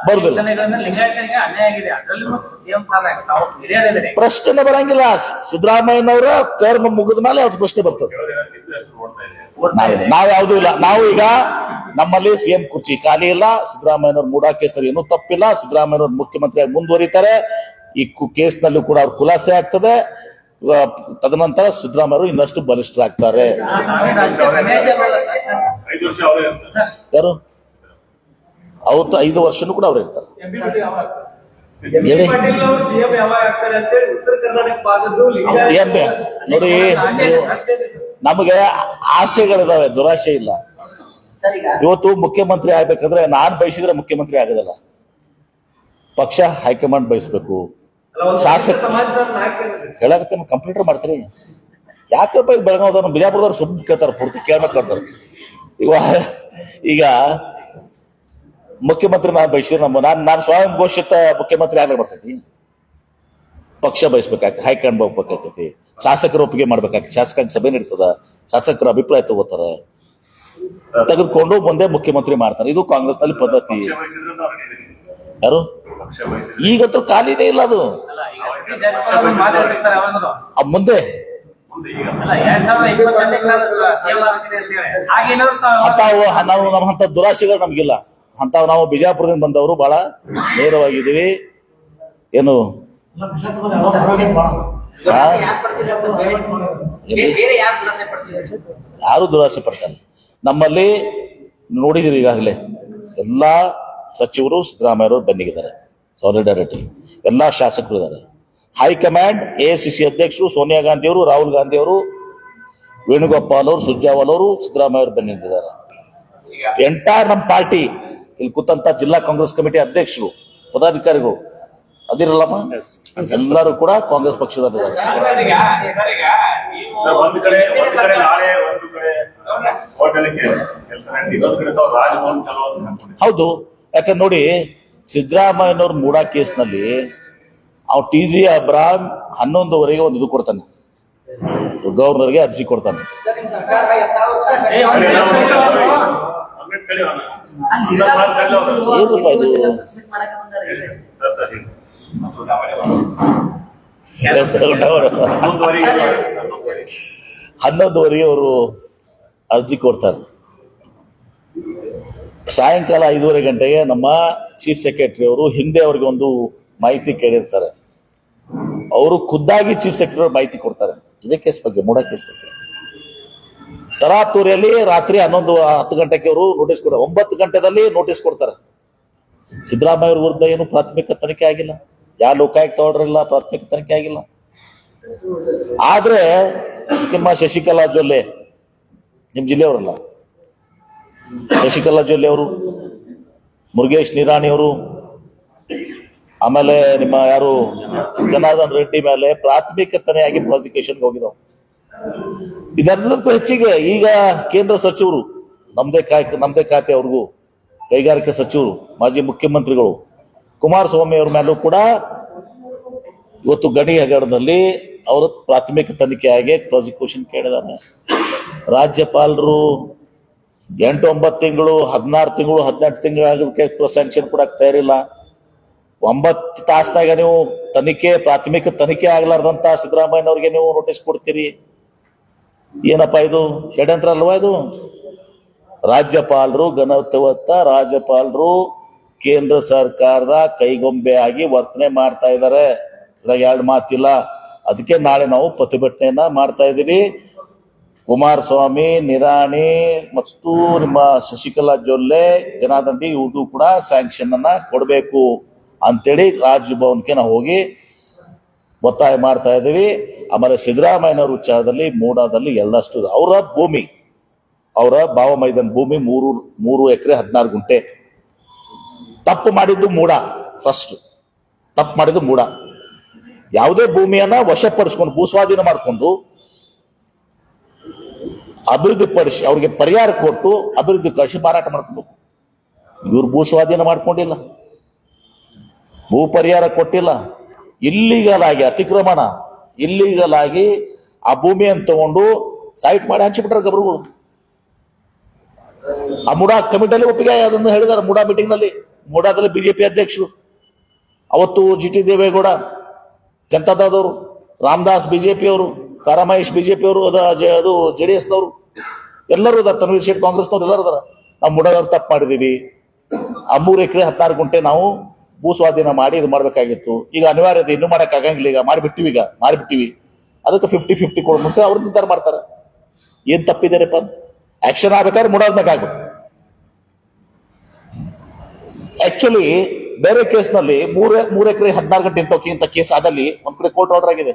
ಬರುದಿಲ್ಲ. ಲಿಂಗಾಯತರಿಗೆ ಅನ್ಯಾಯ ಆಗಿದೆ, ಅದರಲ್ಲೂ ಸಿಎಂ ತಾವು ಹಿರಿಯರಿದ್ದಾರೆ. ಪ್ರಶ್ನೆ ಬರಂಗಿಲ್ಲ. ಸಿದ್ದರಾಮಯ್ಯನವರ ಟರ್ಮ್ ಮುಗಿದ ಮೇಲೆ ಅವ್ರ ಪ್ರಶ್ನೆ ಬರ್ತದೆ. ನಾವ್ ಯಾವ್ದು ಇಲ್ಲ. ನಾವು ಈಗ ನಮ್ಮಲ್ಲಿ ಸಿಎಂ ಕುರ್ಚಿ ಖಾಲಿ ಇಲ್ಲ. ಸಿದ್ದರಾಮಯ್ಯನವ್ರ ಮೂಡಾ ಕೇಸ್ನಲ್ಲಿ ಏನೂ ತಪ್ಪಿಲ್ಲ. ಸಿದ್ದರಾಮಯ್ಯನವ್ರ ಮುಖ್ಯಮಂತ್ರಿಯಾಗಿ ಮುಂದುವರಿತಾರೆ. ಈ ಕೇಸ್ನಲ್ಲೂ ಕೂಡ ಅವ್ರ ಖುಲಾಸೆ ಆಗ್ತದೆ. ತದನಂತರ ಸಿದ್ದರಾಮಯ್ಯರು ಇನ್ನಷ್ಟು ಬಲಿಷ್ಠರಾಗ್ತಾರೆ. ಯಾರು ಅವತ್ತು 5 ವರ್ಷನೂ ಕೂಡ ಅವ್ರು ಇರ್ತಾರೆ. ಹೇಳಿ ನೋಡಿ, ನಮಗೆ ಆಸೆಗಳಿದಾವೆ, ದುರಾಶೆ ಇಲ್ಲ. ಸರ್ ಈಗ ಇವತ್ತು ಮುಖ್ಯಮಂತ್ರಿ ಆಗ್ಬೇಕಂದ್ರೆ ನಾನ್ ಬಯಸಿದ್ರೆ ಮುಖ್ಯಮಂತ್ರಿ ಆಗೋದಿಲ್ಲ. ಪಕ್ಷ ಹೈಕಮಾಂಡ್ ಬಯಸ್ಬೇಕು. ಶಾಸಕ ಹೇಳಕತ್ತೆ ಕಂಪ್ಯೂಟರ್ ಮಾಡ್ತೀರಿ. ಯಾಕಪ್ಪ ಈಗ ಬೆಳಗಾವದವ್ರು ಬಿಜಾಪುರದವ್ರು ಸುಮ್ಮನೆ ಕೇಳ್ತಾರೆ, ಪೂರ್ತಿ ಕೇಳ್ಬೇಕು ಅಂತಾರೆ. ಈಗ ಮುಖ್ಯಮಂತ್ರಿ ನಾನು ಬಯಸಿದ್ರೆ ನಾನು ಸ್ವಯಂ ಘೋಷಿತ ಮುಖ್ಯಮಂತ್ರಿ ಆಗ್ಲೇ ಬರ್ತೈತಿ. ಪಕ್ಷ ಬಯಸ್ಬೇಕಾಗ್ತದೆ, ಹೈಕಮಾಂಡ್ ಹೋಗ್ಬೇಕಾಗ್ತೈತಿ, ಶಾಸಕರ ಒಪ್ಪಿಗೆ ಮಾಡ್ಬೇಕಾಗ್ತದೆ, ಶಾಸಕಾಂಗ ಸಭೆ ನಡೀತದ, ಶಾಸಕರ ಅಭಿಪ್ರಾಯ ತಗೋತಾರೆ, ತೆಗೆದುಕೊಂಡು ಮುಂದೆ ಮುಖ್ಯಮಂತ್ರಿ ಮಾಡ್ತಾರೆ. ಇದು ಕಾಂಗ್ರೆಸ್ ನಲ್ಲಿ ಪದ್ಧತಿ. ಯಾರು ಈಗಂತೂ ಖಾಲಿನೇ ಇಲ್ಲ ಅದು. ಮುಂದೆ ನಾವು ನಮ್ಮಂತ ದುರಾಶೆಗಳು ನಮ್ಗಿಲ್ಲ. ಅಂತ ನಾವು ಬಿಜಾಪುರದಿಂದ ಬಂದವರು ಬಹಳ ನೇರವಾಗಿದ್ದೀವಿ. ಏನು ಯಾರು ದುರಾಸೆ ಪಡ್ತಾರೆ? ನಮ್ಮಲ್ಲಿ ನೋಡಿದಿರಿ ಈಗಾಗಲೇ ಎಲ್ಲಾ ಸಚಿವರು ಸಿದ್ದರಾಮಯ್ಯವರು ಬೆನ್ನಿಗಿದ್ದಾರೆ, ಸಾಲಿಡಾರಿಟಿ. ಎಲ್ಲಾ ಶಾಸಕರು ಇದ್ದಾರೆ. ಹೈಕಮಾಂಡ್ ಎಐಸಿಸಿ ಅಧ್ಯಕ್ಷರು ಸೋನಿಯಾ ಗಾಂಧಿ ಅವರು, ರಾಹುಲ್ ಗಾಂಧಿ ಅವರು, ವೇಣುಗೋಪಾಲ್ ಅವರು, ಸುರ್ಜೇವಾಲ್ ಅವರು ಸಿದ್ದರಾಮಯ್ಯ ಅವರು ಬೆನ್ನಿಗಿದ್ದಾರೆ. ಎಂಟೈರ್ ನಮ್ಮ ಪಾರ್ಟಿ ಇಲ್ಲಿ ಕೂತಂತ ಜಿಲ್ಲಾ ಕಾಂಗ್ರೆಸ್ ಕಮಿಟಿ ಅಧ್ಯಕ್ಷರು, ಪದಾಧಿಕಾರಿಗಳು ಅದಿರಲ್ಲಮ್ಮ, ಎಲ್ಲರೂ ಕೂಡ ಕಾಂಗ್ರೆಸ್ ಪಕ್ಷದಲ್ಲಿದ್ದಾರೆ. ಒಂದು ಕಡೆ ನಾಳೆ ಒಂದು ಕಡೆ ಹೋಟೆಲ್ಗೆ ಕೆಲಸ ನಡೆದಿ, ಇನ್ನೊಂದು ಕಡೆ ರಾಜಭವನ್ ಚಲೋ ಅಂತ. ಹೌದು, ಯಾಕಂದ್ರೆ ನೋಡಿ, ಸಿದ್ದರಾಮಯ್ಯನವ್ರ ಮೂಡಾ ಕೇಸ್ನಲ್ಲಿ ಅವ್ರು TG ಅಬ್ರಾಹಂ 11ವರೆಗೆ ಒಂದು ಇದು ಕೊಡ್ತಾನೆ, ಗವರ್ನರ್ಗೆ ಅರ್ಜಿ ಕೊಡ್ತಾನೆ. ಏನಪ್ಪ ಇದು? 11ವರೆಗೆ ಅವರು ಅರ್ಜಿ ಕೊಡ್ತಾರೆ. ಸಾಯಂಕಾಲ 5:30 ಗಂಟೆಗೆ ನಮ್ಮ ಚೀಫ್ ಸೆಕ್ರೆಟರಿ ಅವರು ಹಿಂದೆ ಅವ್ರಿಗೆ ಒಂದು ಮಾಹಿತಿ ಕೇಳಿರ್ತಾರೆ. ಅವರು ಖುದ್ದಾಗಿ ಚೀಫ್ ಸೆಕ್ರೆಟರಿ ಮಾಹಿತಿ ಕೊಡ್ತಾರೆ ಇದೇ ಕೇಸ್ ಬಗ್ಗೆ, ಮೂಡಾ ಕೇಸ್ ಬಗ್ಗೆ. ತರಾತುರಿಯಲ್ಲಿ ರಾತ್ರಿ 10 ಗಂಟೆಗೆ ಅವರು ನೋಟಿಸ್ ಕೊಡ್ತಾರೆ. 9 ಗಂಟೆದಲ್ಲಿ ನೋಟಿಸ್ ಕೊಡ್ತಾರೆ. ಸಿದ್ದರಾಮಯ್ಯ ವಿರುದ್ಧ ಏನು ಪ್ರಾಥಮಿಕ ತನಿಖೆ ಆಗಿಲ್ಲ, ಯಾವ ಲೋಕಾಯುಕ್ತ ಆರ್ಡರ್ ಇಲ್ಲ, ಪ್ರಾಥಮಿಕ ತನಿಖೆ ಆಗಿಲ್ಲ. ಆದ್ರೆ ನಿಮ್ಮ ಶಶಿಕಲಾ ಜೊಲ್ಲೆ, ನಿಮ್ ಜಿಲ್ಲೆಯವರಲ್ಲ, ಶಶಿಕಲಾ ಜೊಲ್ಲೆ ಅವರು, ಮುರುಗೇಶ್ ನಿರಾಣಿ ಅವರು, ಆಮೇಲೆ ನಿಮ್ಮ ಯಾರು ಜನಾರ್ದನ್ ರೆಡ್ಡಿ ಮೇಲೆ ಪ್ರಾಥಮಿಕ ತನಿಖೆಯಾಗಿ ಪ್ರಾಸಿಕ್ಯೂಷನ್ಗೆ ಹೋಗಿದ್ದಾವೆ. ಇದೆಲ್ಲದಕ್ಕೂ ಹೆಚ್ಚಿಗೆ ಈಗ ಕೇಂದ್ರ ಸಚಿವರು, ನಮ್ದೇ ಖಾತೆ ಅವ್ರಿಗೂ, ಕೈಗಾರಿಕಾ ಸಚಿವರು, ಮಾಜಿ ಮುಖ್ಯಮಂತ್ರಿಗಳು ಕುಮಾರಸ್ವಾಮಿ ಅವ್ರ ಮೇಲೂ ಕೂಡ ಇವತ್ತು ಗಣಿ ಹಗರಣದಲ್ಲಿ ಅವರು ಪ್ರಾಥಮಿಕ ತನಿಖೆಯಾಗಿ ಪ್ರಾಸಿಕ್ಯೂಷನ್ ಕೇಳಿದ್ದಾರೆ. ರಾಜ್ಯಪಾಲರು 8-9 ತಿಂಗಳು, 16 ತಿಂಗಳು, 18 ತಿಂಗಳು ಆಗೋದಕ್ಕೆ ಸ್ಯಾಂಕ್ಷನ್ ಕೊಡಕ್ ತಯಾರಿಲ್ಲ. 9 ತಾಸ್ನಾಗ ನೀವು ಪ್ರಾಥಮಿಕ ತನಿಖೆ ಆಗ್ಲಾರ್ದಂತ ಸಿದ್ದರಾಮಯ್ಯನವ್ರಿಗೆ ನೀವು ನೋಟಿಸ್ ಕೊಡ್ತೀರಿ. ಏನಪ್ಪಾ ಇದು ಷಡ್ಯಂತ್ರ ಅಲ್ವಾ ಇದು? ರಾಜ್ಯಪಾಲರು ರಾಜ್ಯಪಾಲರು ಕೇಂದ್ರ ಸರ್ಕಾರದ ಕೈಗೊಂಬೆ ಆಗಿ ವರ್ತನೆ ಮಾಡ್ತಾ ಇದ್ದಾರೆ. ಇದ್ರಾಗ 2 ಮಾತಿಲ್ಲ. ಅದಕ್ಕೆ ನಾಳೆ ನಾವು ಪ್ರತಿಭಟನೆಯನ್ನ ಮಾಡ್ತಾ ಇದ್ದೀವಿ. ಕುಮಾರಸ್ವಾಮಿ, ನಿರಾಣಿ ಮತ್ತು ನಿಮ್ಮ ಶಶಿಕಲಾ ಜೊಲ್ಲೆ, ಜನಾರ್ದನ್ ರೆಡ್ಡಿ ಇವ್ರಿಗೂ ಕೂಡ ಸ್ಯಾಂಕ್ಷನ್ ಅನ್ನ ಕೊಡಬೇಕು ಅಂತೇಳಿ ರಾಜಭವನ್ಗೆ ನಾವು ಹೋಗಿ ಒತ್ತಾಯ ಮಾಡ್ತಾ ಇದ್ದೀವಿ. ಆಮೇಲೆ ಸಿದ್ದರಾಮಯ್ಯನವ್ರ ವಿಚಾರದಲ್ಲಿ ಮೂಡಾದಲ್ಲಿ ಎಲ್ಲಷ್ಟು ಅವರ ಭೂಮಿ, ಅವರ ಭಾವ ಮೈದಾನ ಭೂಮಿ 3 ಎಕರೆ 16 ಗುಂಟೆ. ತಪ್ಪು ಮಾಡಿದ್ದು ಮೂಡ. ಫಸ್ಟ್ ತಪ್ಪು ಮಾಡಿದ್ದು ಮೂಡ. ಯಾವುದೇ ಭೂಮಿಯನ್ನ ವಶಪಡಿಸ್ಕೊಂಡು ಭೂಸ್ವಾಧೀನ ಮಾಡಿಕೊಂಡು ಅಭಿವೃದ್ಧಿಪಡಿಸಿ ಅವ್ರಿಗೆ ಪರಿಹಾರ ಕೊಟ್ಟು ಅಭಿವೃದ್ಧಿ ಕಳಿಸಿ ಮಾರಾಟ ಮಾಡ್ಕೊಂಡು, ಇವ್ರು ಭೂಸ್ವಾಧೀನ ಮಾಡ್ಕೊಂಡಿಲ್ಲ, ಭೂ ಪರಿಹಾರ ಕೊಟ್ಟಿಲ್ಲ. ಇಲ್ಲಿಗಲ್ ಆಗಿ ಅತಿಕ್ರಮಣ, ಇಲ್ಲಿಗಲ್ ಆಗಿ ಆ ಭೂಮಿಯನ್ನು ತಗೊಂಡು ಸೈಟ್ ಮಾಡಿ ಹಂಚಿಬಿಟ್ರೆ ಗಬ್ರುಗಳು. ಆ ಮುಡಾ ಕಮಿಟಿಯಲ್ಲಿ ಒಪ್ಪಿಗೆ ಅದನ್ನು ಹೇಳಿದಾರೆ. ಮುಡಾ ಮೀಟಿಂಗ್ ನಲ್ಲಿ, ಮುಡಾದಲ್ಲಿ ಬಿಜೆಪಿ ಅಧ್ಯಕ್ಷರು, ಅವತ್ತು GT ದೇವೇಗೌಡ ಜನತಾದಳದವರು, ರಾಮದಾಸ್ ಬಿಜೆಪಿ ಅವರು, ಸಾರಾ ಮಹೇಶ್ ಬಿಜೆಪಿ ಅವರು, ಅದು JDS ನವರು ಎಲ್ಲರೂ ಇದಾರೆ, ತನ್ವೀರ್ ಶೇಟ್ ಕಾಂಗ್ರೆಸ್ನವ್ರು ಎಲ್ಲರೂ ಇದಾರೆ. ನಾವು ಮುಡಾದವ್ರು ತಪ್ಪು ಮಾಡಿದೀವಿ, ಆ 3 ಎಕರೆ 16 ಗುಂಟೆ ನಾವು ಭೂ ಸ್ವಾಧೀನ ಮಾಡಿ ಇದು ಮಾಡ್ಬೇಕಾಗಿತ್ತು. ಈಗ ಅನಿವಾರ್ಯತೆ ಇನ್ನೂ ಮಾಡಕ್ ಆಗಂಗಿಲ್ಲ, ಈಗ ಮಾರಿಬಿಟ್ಟಿವಿ, ಅದಕ್ಕೆ 50-50 ಕೊಡುವಂತೆ ಅವ್ರು ನಿರ್ಧಾರ ಮಾಡ್ತಾರೆ. ಏನ್ ತಪ್ಪಿದಾರೆಪ್ಪ? ಆಕ್ಷನ್ ಆಗ್ಬೇಕಾದ್ರೆ ಮುಡಾದ್ಬೇಕಾಗ್ಬೇಕು. ಆಕ್ಚುಲಿ ಬೇರೆ ಕೇಸ್ನಲ್ಲಿ 3 ಎಕರೆ 16 ಗುಂಟೆ ಇಂತ ಕೇಸ್ ಆದಲ್ಲಿ ಒಂದ್ ಕಡೆ ಕೋರ್ಟ್ ಆರ್ಡರ್ ಆಗಿದೆ.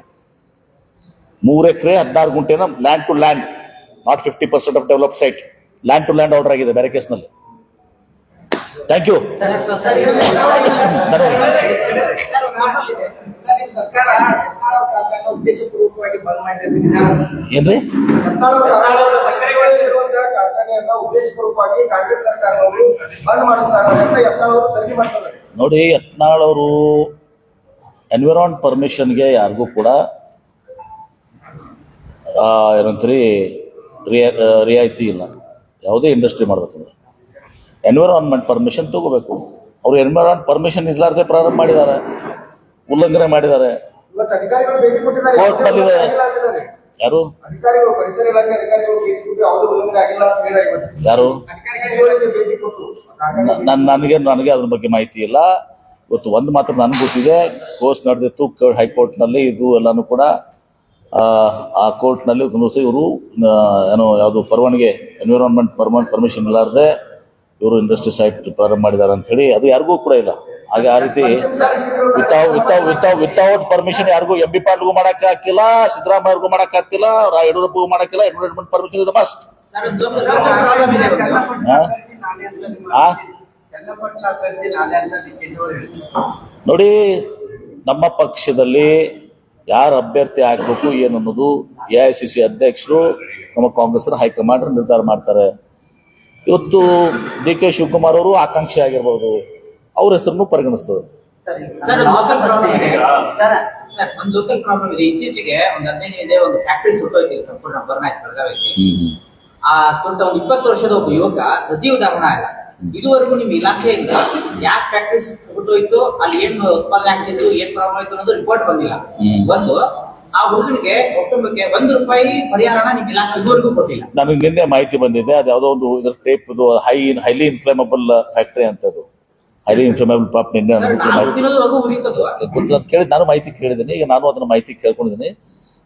3 ಎಕರೆ 16 ಗುಂಟೆನ land to land, not 50% of develop site, land to land order ಆಗಿದೆ ಬೇರೆ ಕೇಸ್ನಲ್ಲಿ. Thank you. ಉದ್ದೇಶಪೂರ್ವಕವಾಗಿ ಬಂದ್ ಮಾಡಿದ್ರೆ ಏನ್ರಿ? ಕಾರ್ಖಾನೆಯನ್ನ ಉದ್ದೇಶಪೂರ್ವಕವಾಗಿ ಕಾಂಗ್ರೆಸ್ ಸರ್ಕಾರದವರು ಬಂದ್ ಮಾಡಿಸ್ತಾರೆ ಅಂತ ಯತ್ನಾಳ್ ತನಿಖೆ ಮಾಡ್ತಾರೆ. ನೋಡಿ, ಯತ್ನಾಳ್ ಅವರು ಎನ್ವಿರಾನ್ಮೆಂಟ್ ಪರ್ಮಿಷನ್ಗೆ ಯಾರಿಗೂ ಕೂಡ ಏನಂತೀರಿ ರಿಯಾಯಿತಿ ಇಲ್ಲ. ಯಾವುದೇ ಇಂಡಸ್ಟ್ರಿ ಮಾಡ್ಬೇಕಂದ್ರೆ ಎನ್ವಿರಾನ್ಮೆಂಟ್ ಪರ್ಮಿಷನ್ ತಗೋಬೇಕು. ಅವರು ಎನ್ವಿರಾನ್ಮೆಂಟ್ ಪರ್ಮಿಷನ್ ಇರ್ಲಾರ್ದೆ ಪ್ರಾರಂಭ ಮಾಡಿದ್ದಾರೆ, ಉಲ್ಲಂಘನೆ ಮಾಡಿದ್ದಾರೆ. ಇವತ್ತು ಅಧಿಕಾರಿಗಳು ಭೇಟಿ ಕೊಟ್ಟಿದ್ದಾರೆ. ಕೋರ್ಟ್ ನಲ್ಲಿದೆ. ಯಾರು ಅಧಿಕಾರಿಗಳು, ಪರಿಸರ ಇಲಾಖೆ ಅಧಿಕಾರಿಗಳು ಭೇಟಿ ಕೊಟ್ಟು ಯಾವುದೇ ಉಲ್ಲಂಘನೆ ಆಗಿಲ್ಲ ಅಂತ ಹೇಳಿದ್ದಾರೆ. ಇವತ್ತು ಯಾರು? ಅಧಿಕಾರಿಗಳಿಗೆ ಭೇಟಿ ಕೊಟ್ಟು ನನಗೆ ಅದ್ರ ಬಗ್ಗೆ ಮಾಹಿತಿ ಇಲ್ಲ. ಇವತ್ತು ಒಂದು ಮಾತ್ರ ನನಗೆ ಗೊತ್ತಿದೆ, ಕೋರ್ಸ್ ನಡೆದಿತ್ತು ಹೈಕೋರ್ಟ್ನಲ್ಲಿ. ಇದು ಎಲ್ಲಾನು ಕೂಡ ಆ ಕೋರ್ಟ್ನಲ್ಲಿ ಇವರು ಏನೋ ಯಾವುದು ಪರವಾನಗಿ ಎನ್ವಿರಾನ್ಮೆಂಟ್ ಪರ್ಮಿಷನ್ ಇಲ್ಲಾರ್ದೆ ಇವರು ಇಂಡಸ್ಟ್ರಿ ಸೈಟ್ ಪ್ರಾರಂಭ ಮಾಡಿದ್ದಾರೆ ಅಂತ ಹೇಳಿ ಅದು ಯಾರಿಗೂ ಕೂಡ ಇಲ್ಲ. ಹಾಗೆ ಆ ರೀತಿ ವಿತೌಟ್ ಪರ್ಮಿಷನ್ ಯಾರಿಗೂ MB ಪಾಟ್ಗೂ ಮಾಡಕ್ ಹಾಕಿಲ್ಲ, ಸಿದ್ದರಾಮಯ್ಯಗೂ ಮಾಡಕ್ ಆಗ್ತಿಲ್ಲ, ಯಡಿಯೂರಪ್ಪಗೂ ಮಾಡಕ್ಕಿಲ್ಲ. ಎನ್ವಿರಾನ್ಮೆಂಟ್ ಪರ್ಮಿಷನ್ ಇದು ಮಸ್ಟ್. ನೋಡಿ, ನಮ್ಮ ಪಕ್ಷದಲ್ಲಿ ಯಾರು ಅಭ್ಯರ್ಥಿ ಆಗ್ಬೇಕು ಏನನ್ನೋದು AICC ಅಧ್ಯಕ್ಷರು, ನಮ್ಮ ಕಾಂಗ್ರೆಸ್ ಹೈಕಮಾಂಡ್ ನಿರ್ಧಾರ ಮಾಡ್ತಾರೆ. ಇವತ್ತು DK ಶಿವಕುಮಾರ್ ಅವರು ಆಕಾಂಕ್ಷಿ ಆಗಿರ್ಬೋದು, ಅವ್ರ ಹೆಸರನ್ನು ಪರಿಗಣಿಸ್ತದೆ. ಒಂದು ಲೋಕಲ್ ಪ್ರಾಬ್ಲಮ್ ಇದೆ. ಇತ್ತೀಚೆಗೆ ಒಂದು 15 ಒಂದು ಫ್ಯಾಕ್ಟರಿ ಸುಟ್ಟೋಯ್ತು ಸಂಪೂರ್ಣ ಬರ್ನ್ ಆಯ್ತು ಬೆಳಗಾವಿಯಲ್ಲಿ. ಆ ಸುಟ್ಟ ಒಂದು 20 ವರ್ಷದ ಒಬ್ಬ ಯುವಕ ಸಜೀವ ದಹನ ಆಗ. ಇದುವರೆಗೂ ನಿಮ್ ಇಲಾಖೆಯಿಂದ ಯಾಕೆ ಫ್ಯಾಕ್ಟರಿ ಸುಟ್ಟೋಯ್ತು, ಅಲ್ಲಿ ಏನ್ ಉತ್ಪಾದನೆ ಆಗ್ತಿತ್ತು, ಏನ್ ಪ್ರಾಬ್ಲಮ್ ಆಯ್ತು ಅನ್ನೋದು ರಿಪೋರ್ಟ್ ಬಂದಿಲ್ಲ. ಒಂದು ಆ ಹುಡುಗನಿಗೆ ಕುಟುಂಬಕ್ಕೆ ₹1 ಪರಿಹಾರನ ನಿಮ್ ಇಲಾಖೆ ಇದುವರೆಗೂ ಕೊಟ್ಟಿಲ್ಲ. ನನಗೆ ನಿನ್ನೆ ಮಾಹಿತಿ ಬಂದಿದೆ, ಅದು ಯಾವುದೋ ಒಂದು ಇದ್ರ ಟೇಪ್ ಹೈಲಿ ಇನ್ಫ್ಲೇಮಬಲ್ ಫ್ಯಾಕ್ಟರಿ ಅಂತದ್ದು, ಹೈಲಿ ಇನ್ಫ್ಲೇಮಬಲ್ ಪಾಪ್. ನಿನ್ನೆ ಕೇಳಿದ್, ನಾನು ಮಾಹಿತಿ ಕೇಳಿದ್ದೀನಿ. ಈಗ ನಾನು ಅದನ್ನ ಮಾಹಿತಿ ಕೇಳ್ಕೊಂಡಿದ್ದೀನಿ.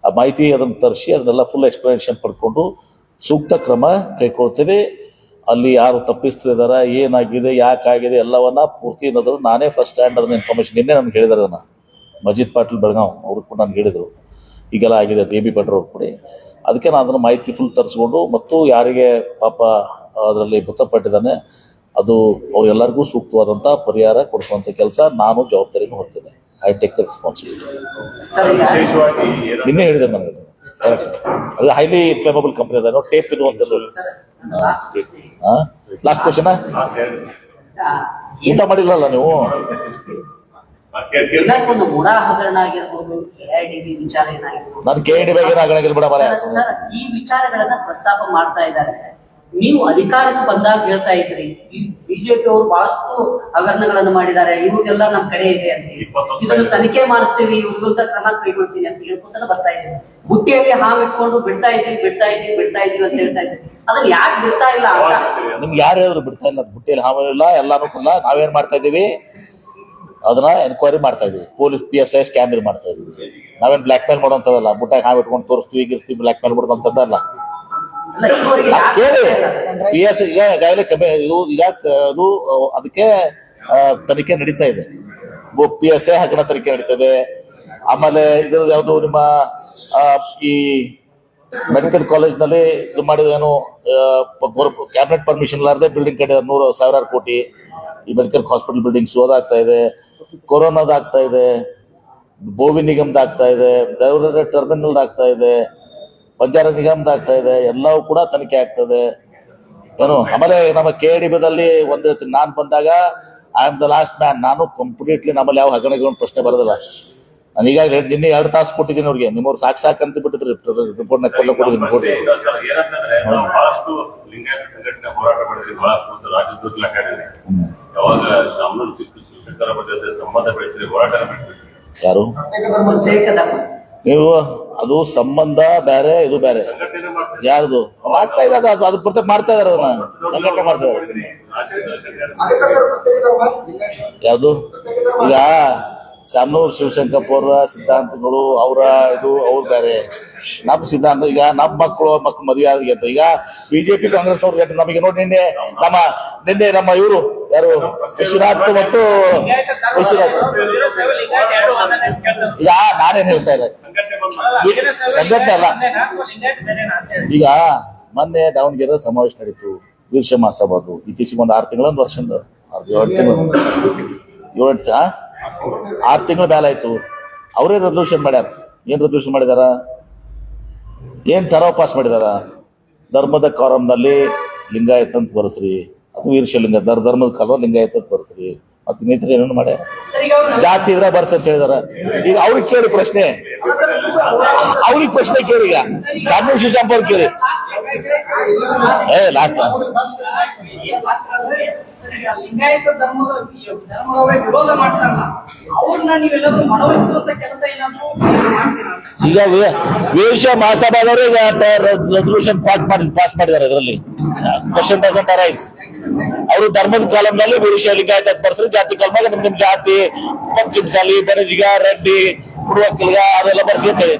ಆ ಮಾಹಿತಿ ಅದನ್ನು ತರಿಸಿ ಅದನ್ನೆಲ್ಲ ಫುಲ್ ಎಕ್ಸ್ಪ್ಲನೇಷನ್ ಪಡ್ಕೊಂಡು ಸೂಕ್ತ ಕ್ರಮ ಕೈಗೊಳ್ತೇವೆ. ಅಲ್ಲಿ ಯಾರು ತಪ್ಪಿಸ್ತಿದಾರ, ಏನಾಗಿದೆ, ಯಾಕಾಗಿದೆ ಎಲ್ಲವನ್ನ ಪೂರ್ತಿ ಅನ್ನೋದ್ರು ನಾನೇ ಫಸ್ಟ್ ಹ್ಯಾಂಡ್ ಅದನ್ನ ಇನ್ಫಾರ್ಮೇಶನ್ ನಿನ್ನೆ ನನ್ಗೆ ಹೇಳಿದಾರೆ. ಅದನ್ನ ಮಜೀದ್ ಪಾಟೀಲ್ ಬೆಳಗಾವ್ ಅವರು ಕೂಡ ನನ್ಗೆ ಹೇಳಿದ್ರು, ಈಗೆಲ್ಲ ಆಗಿದೆ ಅಂತ AB ಭಟ್ರು ಅವ್ರು ಕೂಡ. ಅದಕ್ಕೆ ನಾನು ಅದನ್ನು ಮಾಹಿತಿ ಫುಲ್ ತರಿಸ್ಕೊಂಡು ಮತ್ತು ಯಾರಿಗೆ ಪಾಪ ಅದರಲ್ಲಿ ಮೃತಪಟ್ಟಿದ್ದಾನೆ ಅದು ಅವ್ರೆಲ್ಲರಿಗೂ ಸೂಕ್ತವಾದಂಥ ಪರಿಹಾರ ಕೊಡಿಸುವಂಥ ಕೆಲಸ ನಾನು ಜವಾಬ್ದಾರಿನೂ ಹೊರ್ತೇನೆ. I take the responsibility. ವಿಶೇಷವಾಗಿ ನಿನ್ನೆ ಹೇಳಿದೆ ನನಗೆ. ಅದು ಹೈಲಿ ಇನ್ಫ್ಲೇಮಬಲ್ ಕಂಪನಿ ಅದ, ಟೇಪ್ ಇದು ಅಂತ. ಲಾಸ್ಟ್ ಕ್ವಶನ್, ಊಟ ಮಾಡಿಲ್ಲಲ್ಲ ನೀವು? ಒಂದು ಮುಡಾ ಹಗರಣ ಆಗಿರ್ಬೋದು, KIDB ವಿಚಾರ ಏನಾಗಿರ್ಬೋದು, ನಾನು KIDB ಬಗ್ಗೆ ಆಗಣಗಿಲ್ಲ ಬಿಡ ಮಾರ್ರೆ. ಸರ್, ಈ ವಿಚಾರಗಳನ್ನ ಪ್ರಸ್ತಾಪ ಮಾಡ್ತಾ ಇದ್ದಾರೆ. ನೀವು ಅಧಿಕಾರಕ್ಕೆ ಬಂದಾಗ ಹೇಳ್ತಾ ಇದ್ರಿ ಬಿಜೆಪಿ ಅವರು ಬಹಳಷ್ಟು ಹಗರಣಗಳನ್ನು ಮಾಡಿದ್ದಾರೆ, ಇವ್ರಿಗೆಲ್ಲ ನಮ್ ಕಡೆ ಇದೆ ಅಂತ ಹೇಳಿ. ಇದನ್ನು ತನಿಖೆ ಮಾಡಿಸ್ತೀವಿ, ಇವ್ರ ವಿರುದ್ಧ ಕ್ರಮ ಕೈಗೊಳ್ತೀವಿ ಅಂತ ಹೇಳ್ಕೊತಾನೆ ಬರ್ತಾ ಇದ್ದೀವಿ. ಬುಟ್ಟಿಯಲ್ಲಿ ಹಾವು ಇಟ್ಕೊಂಡು ಬಿಡ್ತಾ ಇದೀವಿ ಅಂತ ಹೇಳ್ತಾ ಇದ್ವಿ. ಅದನ್ನ ಯಾಕೆ ಬಿಡ್ತಾ ಇಲ್ಲ ಅಂತ ನಿಮ್ಗೆ ಯಾರು ಹೇಳಿದ್ರು ಬಿಡ್ತಾ ಇಲ್ಲ? ಬುಟ್ಟಿಯಲ್ಲಿ ಹಾವು ಇಲ್ಲ, ಎಲ್ಲಾನು ಇಲ್ಲ. ನಾವೇನ್ ಮಾಡ್ತಾ ಇದೀವಿ, ಅದನ್ನ ಎನ್ಕ್ವೈರಿ ಮಾಡ್ತಾ ಇದೀವಿ. ಪೊಲೀಸ್ PSI ಸ್ಕ್ಯಾಮ್ ಇದು ಮಾಡ್ತಾ ಇದೀವಿ. ನಾವೇನ್ ಬ್ಲಾಕ್ ಮೇಲ್ ಮಾಡೋಂಥದ್ದಲ್ಲ, ಬುಟ್ಟಾಗಿ ಹಾವು ಇಟ್ಕೊಂಡು ತೋರಿಸ್ತೀವಿ, ಈಗಿರ್ತೀವಿ, ಬ್ಲಾಕ್ ಮೇಲ್ ಮಾಡೋದಂತದ್ದಲ್ಲ. ಕೇಳಿ, PSI ಈಗಾಗಲೇ ಇದು ಅದಕ್ಕೆ ತನಿಖೆ ನಡೀತಾ ಇದೆ. PSI ಹಗರಣ ತನಿಖೆ ನಡೀತದೆ. ಆಮೇಲೆ ಇದ್ರದ್ದು ಯಾವುದು ನಿಮ್ಮ ಈ ಮೆಡಿಕಲ್ ಕಾಲೇಜ್ನಲ್ಲಿ ಇದು ಮಾಡಿದ ಏನು ಕ್ಯಾಬಿನೆಟ್ ಪರ್ಮಿಷನ್ ಇಲ್ಲಾರ್ದೆ ಬಿಲ್ಡಿಂಗ್ ಕಡೆ 100,000 ಕೋಟಿ ಈ ಮೆಡಿಕಲ್ ಹಾಸ್ಪಿಟಲ್ ಬಿಲ್ಡಿಂಗ್ಸ್ ಓದಾಗ್ತಾ ಇದೆ, ಕೊರೋನಾದಾಗ್ತಾ ಇದೆ, ಬೋವಿ ನಿಗಮದಾಗ್ತಾ ಇದೆ, ದೇವರ ಟರ್ಮಿನಲ್ ಆಗ್ತಾ ಇದೆ, ಬಂಜಾರ ನಿಗಮದಾಗ್ತಾ ಇದೆ, ಎಲ್ಲವೂ ಕೂಡ ತನಿಖೆ ಆಗ್ತದೆ ಏನು. ಆಮೇಲೆ ನಮ್ಮ KDBದಲ್ಲಿ ಒಂದು ನಾನು ಬಂದಾಗ I am the last man. ನಾನು ಕಂಪ್ಲೀಟ್ಲಿ ನಮ್ಮಲ್ಲಿ ಯಾವ ಹಗರಣಗಳ ಪ್ರಶ್ನೆ ಬರೋದಿಲ್ಲ. ನಾನು ಈಗಾಗಲೇ ನಿನ್ನೆ 2 ತಾಸು ಕೊಟ್ಟಿದ್ದೀನಿ ಅವ್ರಿಗೆ. ನಿಮ್ಮವ್ರು ಸಾಕು ಅಂತ ಬಿಟ್ಟಿದ್ರಿ ರಿಪೋರ್ಟ್ನ ಕೊಟ್ಟಿದ್ದೀನಿ. ಸರ್ ಏನಂತಂದ್ರೆ ನಾವು ಬಹಳಷ್ಟು ಲಿಂಗಾಯತ ಸಂಘಟನೆ ಹೋರಾಟ ಮಾಡಿದ್ವಿ, ಬಹಳಷ್ಟು ರಾಜ್ಯದ ಲೆಕ್ಕಾಡಿದ್ವಿ. ಯಾವಾಗ ಶಾಮನೂರು ಶಿವಶಂಕರ ಜೊತೆ ಸಂಬಂಧ ಬೆಳೆಸಿದ್ರೆ ಹೋರಾಟ ಬಿಟ್ಬಿಟ್ವಿ. ಯಾರು ಪ್ರತ್ಯೇಕ ಧರ್ಮ ನೀವು? ಅದು ಸಂಬಂಧ ಬೇರೆ, ಇದು ಬೇರೆ. ಸಂಘಟನೆ ಮಾಡ್ತಾರೆ, ಯಾರ್ದು ಆಗ್ತಾ ಇದೆ ಅದು ಪ್ರತ್ಯೇಕ ಮಾಡ್ತಾ ಇದಾರೆ, ಅದನ್ನ ಸಂಘಟನೆ ಮಾಡ್ತಾ ಇದಾರೆ. ಯಾವುದು ಈಗ ಶಾಮನೂರು ಶಿವಶಂಕರಪ್ಪ ಅವರ ಸಿದ್ಧಾಂತಗಳು ಅವರ ಇದು ಅವ್ರು ಬೇರೆ, ನಮ್ಮ ಸಿದ್ಧಾಂತ. ಈಗ ನಮ್ಮ ಮಕ್ಕಳು ಮದುವೆ ಆಗಿ ಈಗ ಬಿಜೆಪಿ ಕಾಂಗ್ರೆಸ್ನವ್ರು ನಮಗೆ ನೋಡಿ ನಿನ್ನೆ ನಮ್ಮ ಇವರು ಯಾರು ವಿಶ್ವನಾಥ್ ಮತ್ತು ವಿಶ್ವನಾಥ್ ಈಗ ನಾನೇನ್ ಹೇಳ್ತಾ ಇಲ್ಲ, ಸಂಘಟನೆ ಅಲ್ಲ. ಈಗ ಮೊನ್ನೆ ದಾವಣಗೆರೆ ಸಮಾವೇಶ ನಡೀತು, ವೀರಶೈವ ಮಹಾಸಭಾದು. ಇತ್ತೀಚೆಗೆ ಒಂದು 6 ತಿಂಗಳ 1 ವರ್ಷದ 6 ತಿಂಗಳ ಮೇಲೆ ಆಯ್ತು. ಅವರೇ ರೆಸಲ್ಯೂಷನ್ ಮಾಡ್ಯಾರ. ಏನ್ ರೆಸಲ್ಯೂಷನ್ ಮಾಡಿದಾರ? ಏನ್ ಠರಾವ್ ಪಾಸ್ ಮಾಡಿದಾರ? ಧರ್ಮದ ಕಾಲಂನಲ್ಲಿ ಲಿಂಗಾಯತ ಅಂತ ಬರಸ್ರಿ, ಅದು ವೀರಶೈವ ಧರ್ಮದ ಕಾಲ ಲಿಂಗಾಯತ ಅಂತ ಬರಸ್ರಿ, ಮತ್ತೆ ಇನ್ನಿತರ ಏನೇನು ಮಾಡ್ಯಾರ. ಜಾತಿ ಇದ್ರೆ ಬರ್ಸ ಅಂತ ಹೇಳಿದಾರ. ಈಗ ಅವ್ರಿಗೆ ಕೇಳಿ ಪ್ರಶ್ನೆ, ಅವ್ರಿಗೆ ಪ್ರಶ್ನೆ ಕೇಳಿ. ಈಗ ಶಾಮನೂರು ಶಿವಶಂಕರಪ್ಪ ಅವ್ರಿಗೆ ಕೇಳಿ. ಲಾಸ್ಟ್ ಲಿಂಗಾಯತ ಧರ್ಮದವರೇ ವಿರೋಧ ಮಾಡ್ತಾರಲ್ಲ, ಅವ್ರನ್ನ ನೀವೆಲ್ಲರೂ ಮನವೊಲಿಸುವಂತ ಕೆಲಸ ಏನಾದ್ರು ಮಾಡ್ತೀರಾ? ಈಗ ವೀರಶೈವ ಮಹಾಸಭಾದವರು ಈಗ ರೆಸಲ್ಯೂಷನ್ ಪಾಸ್ ಮಾಡಿದ್ದಾರೆ. ಇದರಲ್ಲಿ ಕ್ವಶನ್ ಡಸಂಟ್ ಅರೈಸ್. ಅವರು ಧರ್ಮದ ಕಾಲಂನಲ್ಲಿ ವೀರಶೈವ ಲಿಂಗಾಯತ ಬರ್ಸ್ರಿ, ಜಾತಿ ಕಾಲದಾಗ ನಿಮ್ ಜಾತಿ ಪಂಚಮಸಾಲಿ, ಬೆರಜಿಗ, ರೆಡ್ಡಿ, ಕುಡುವಕ್ಕಲ್ಗ ಅದೆಲ್ಲ ಬರ್ಸಿ ಅಂತ ಹೇಳಿ.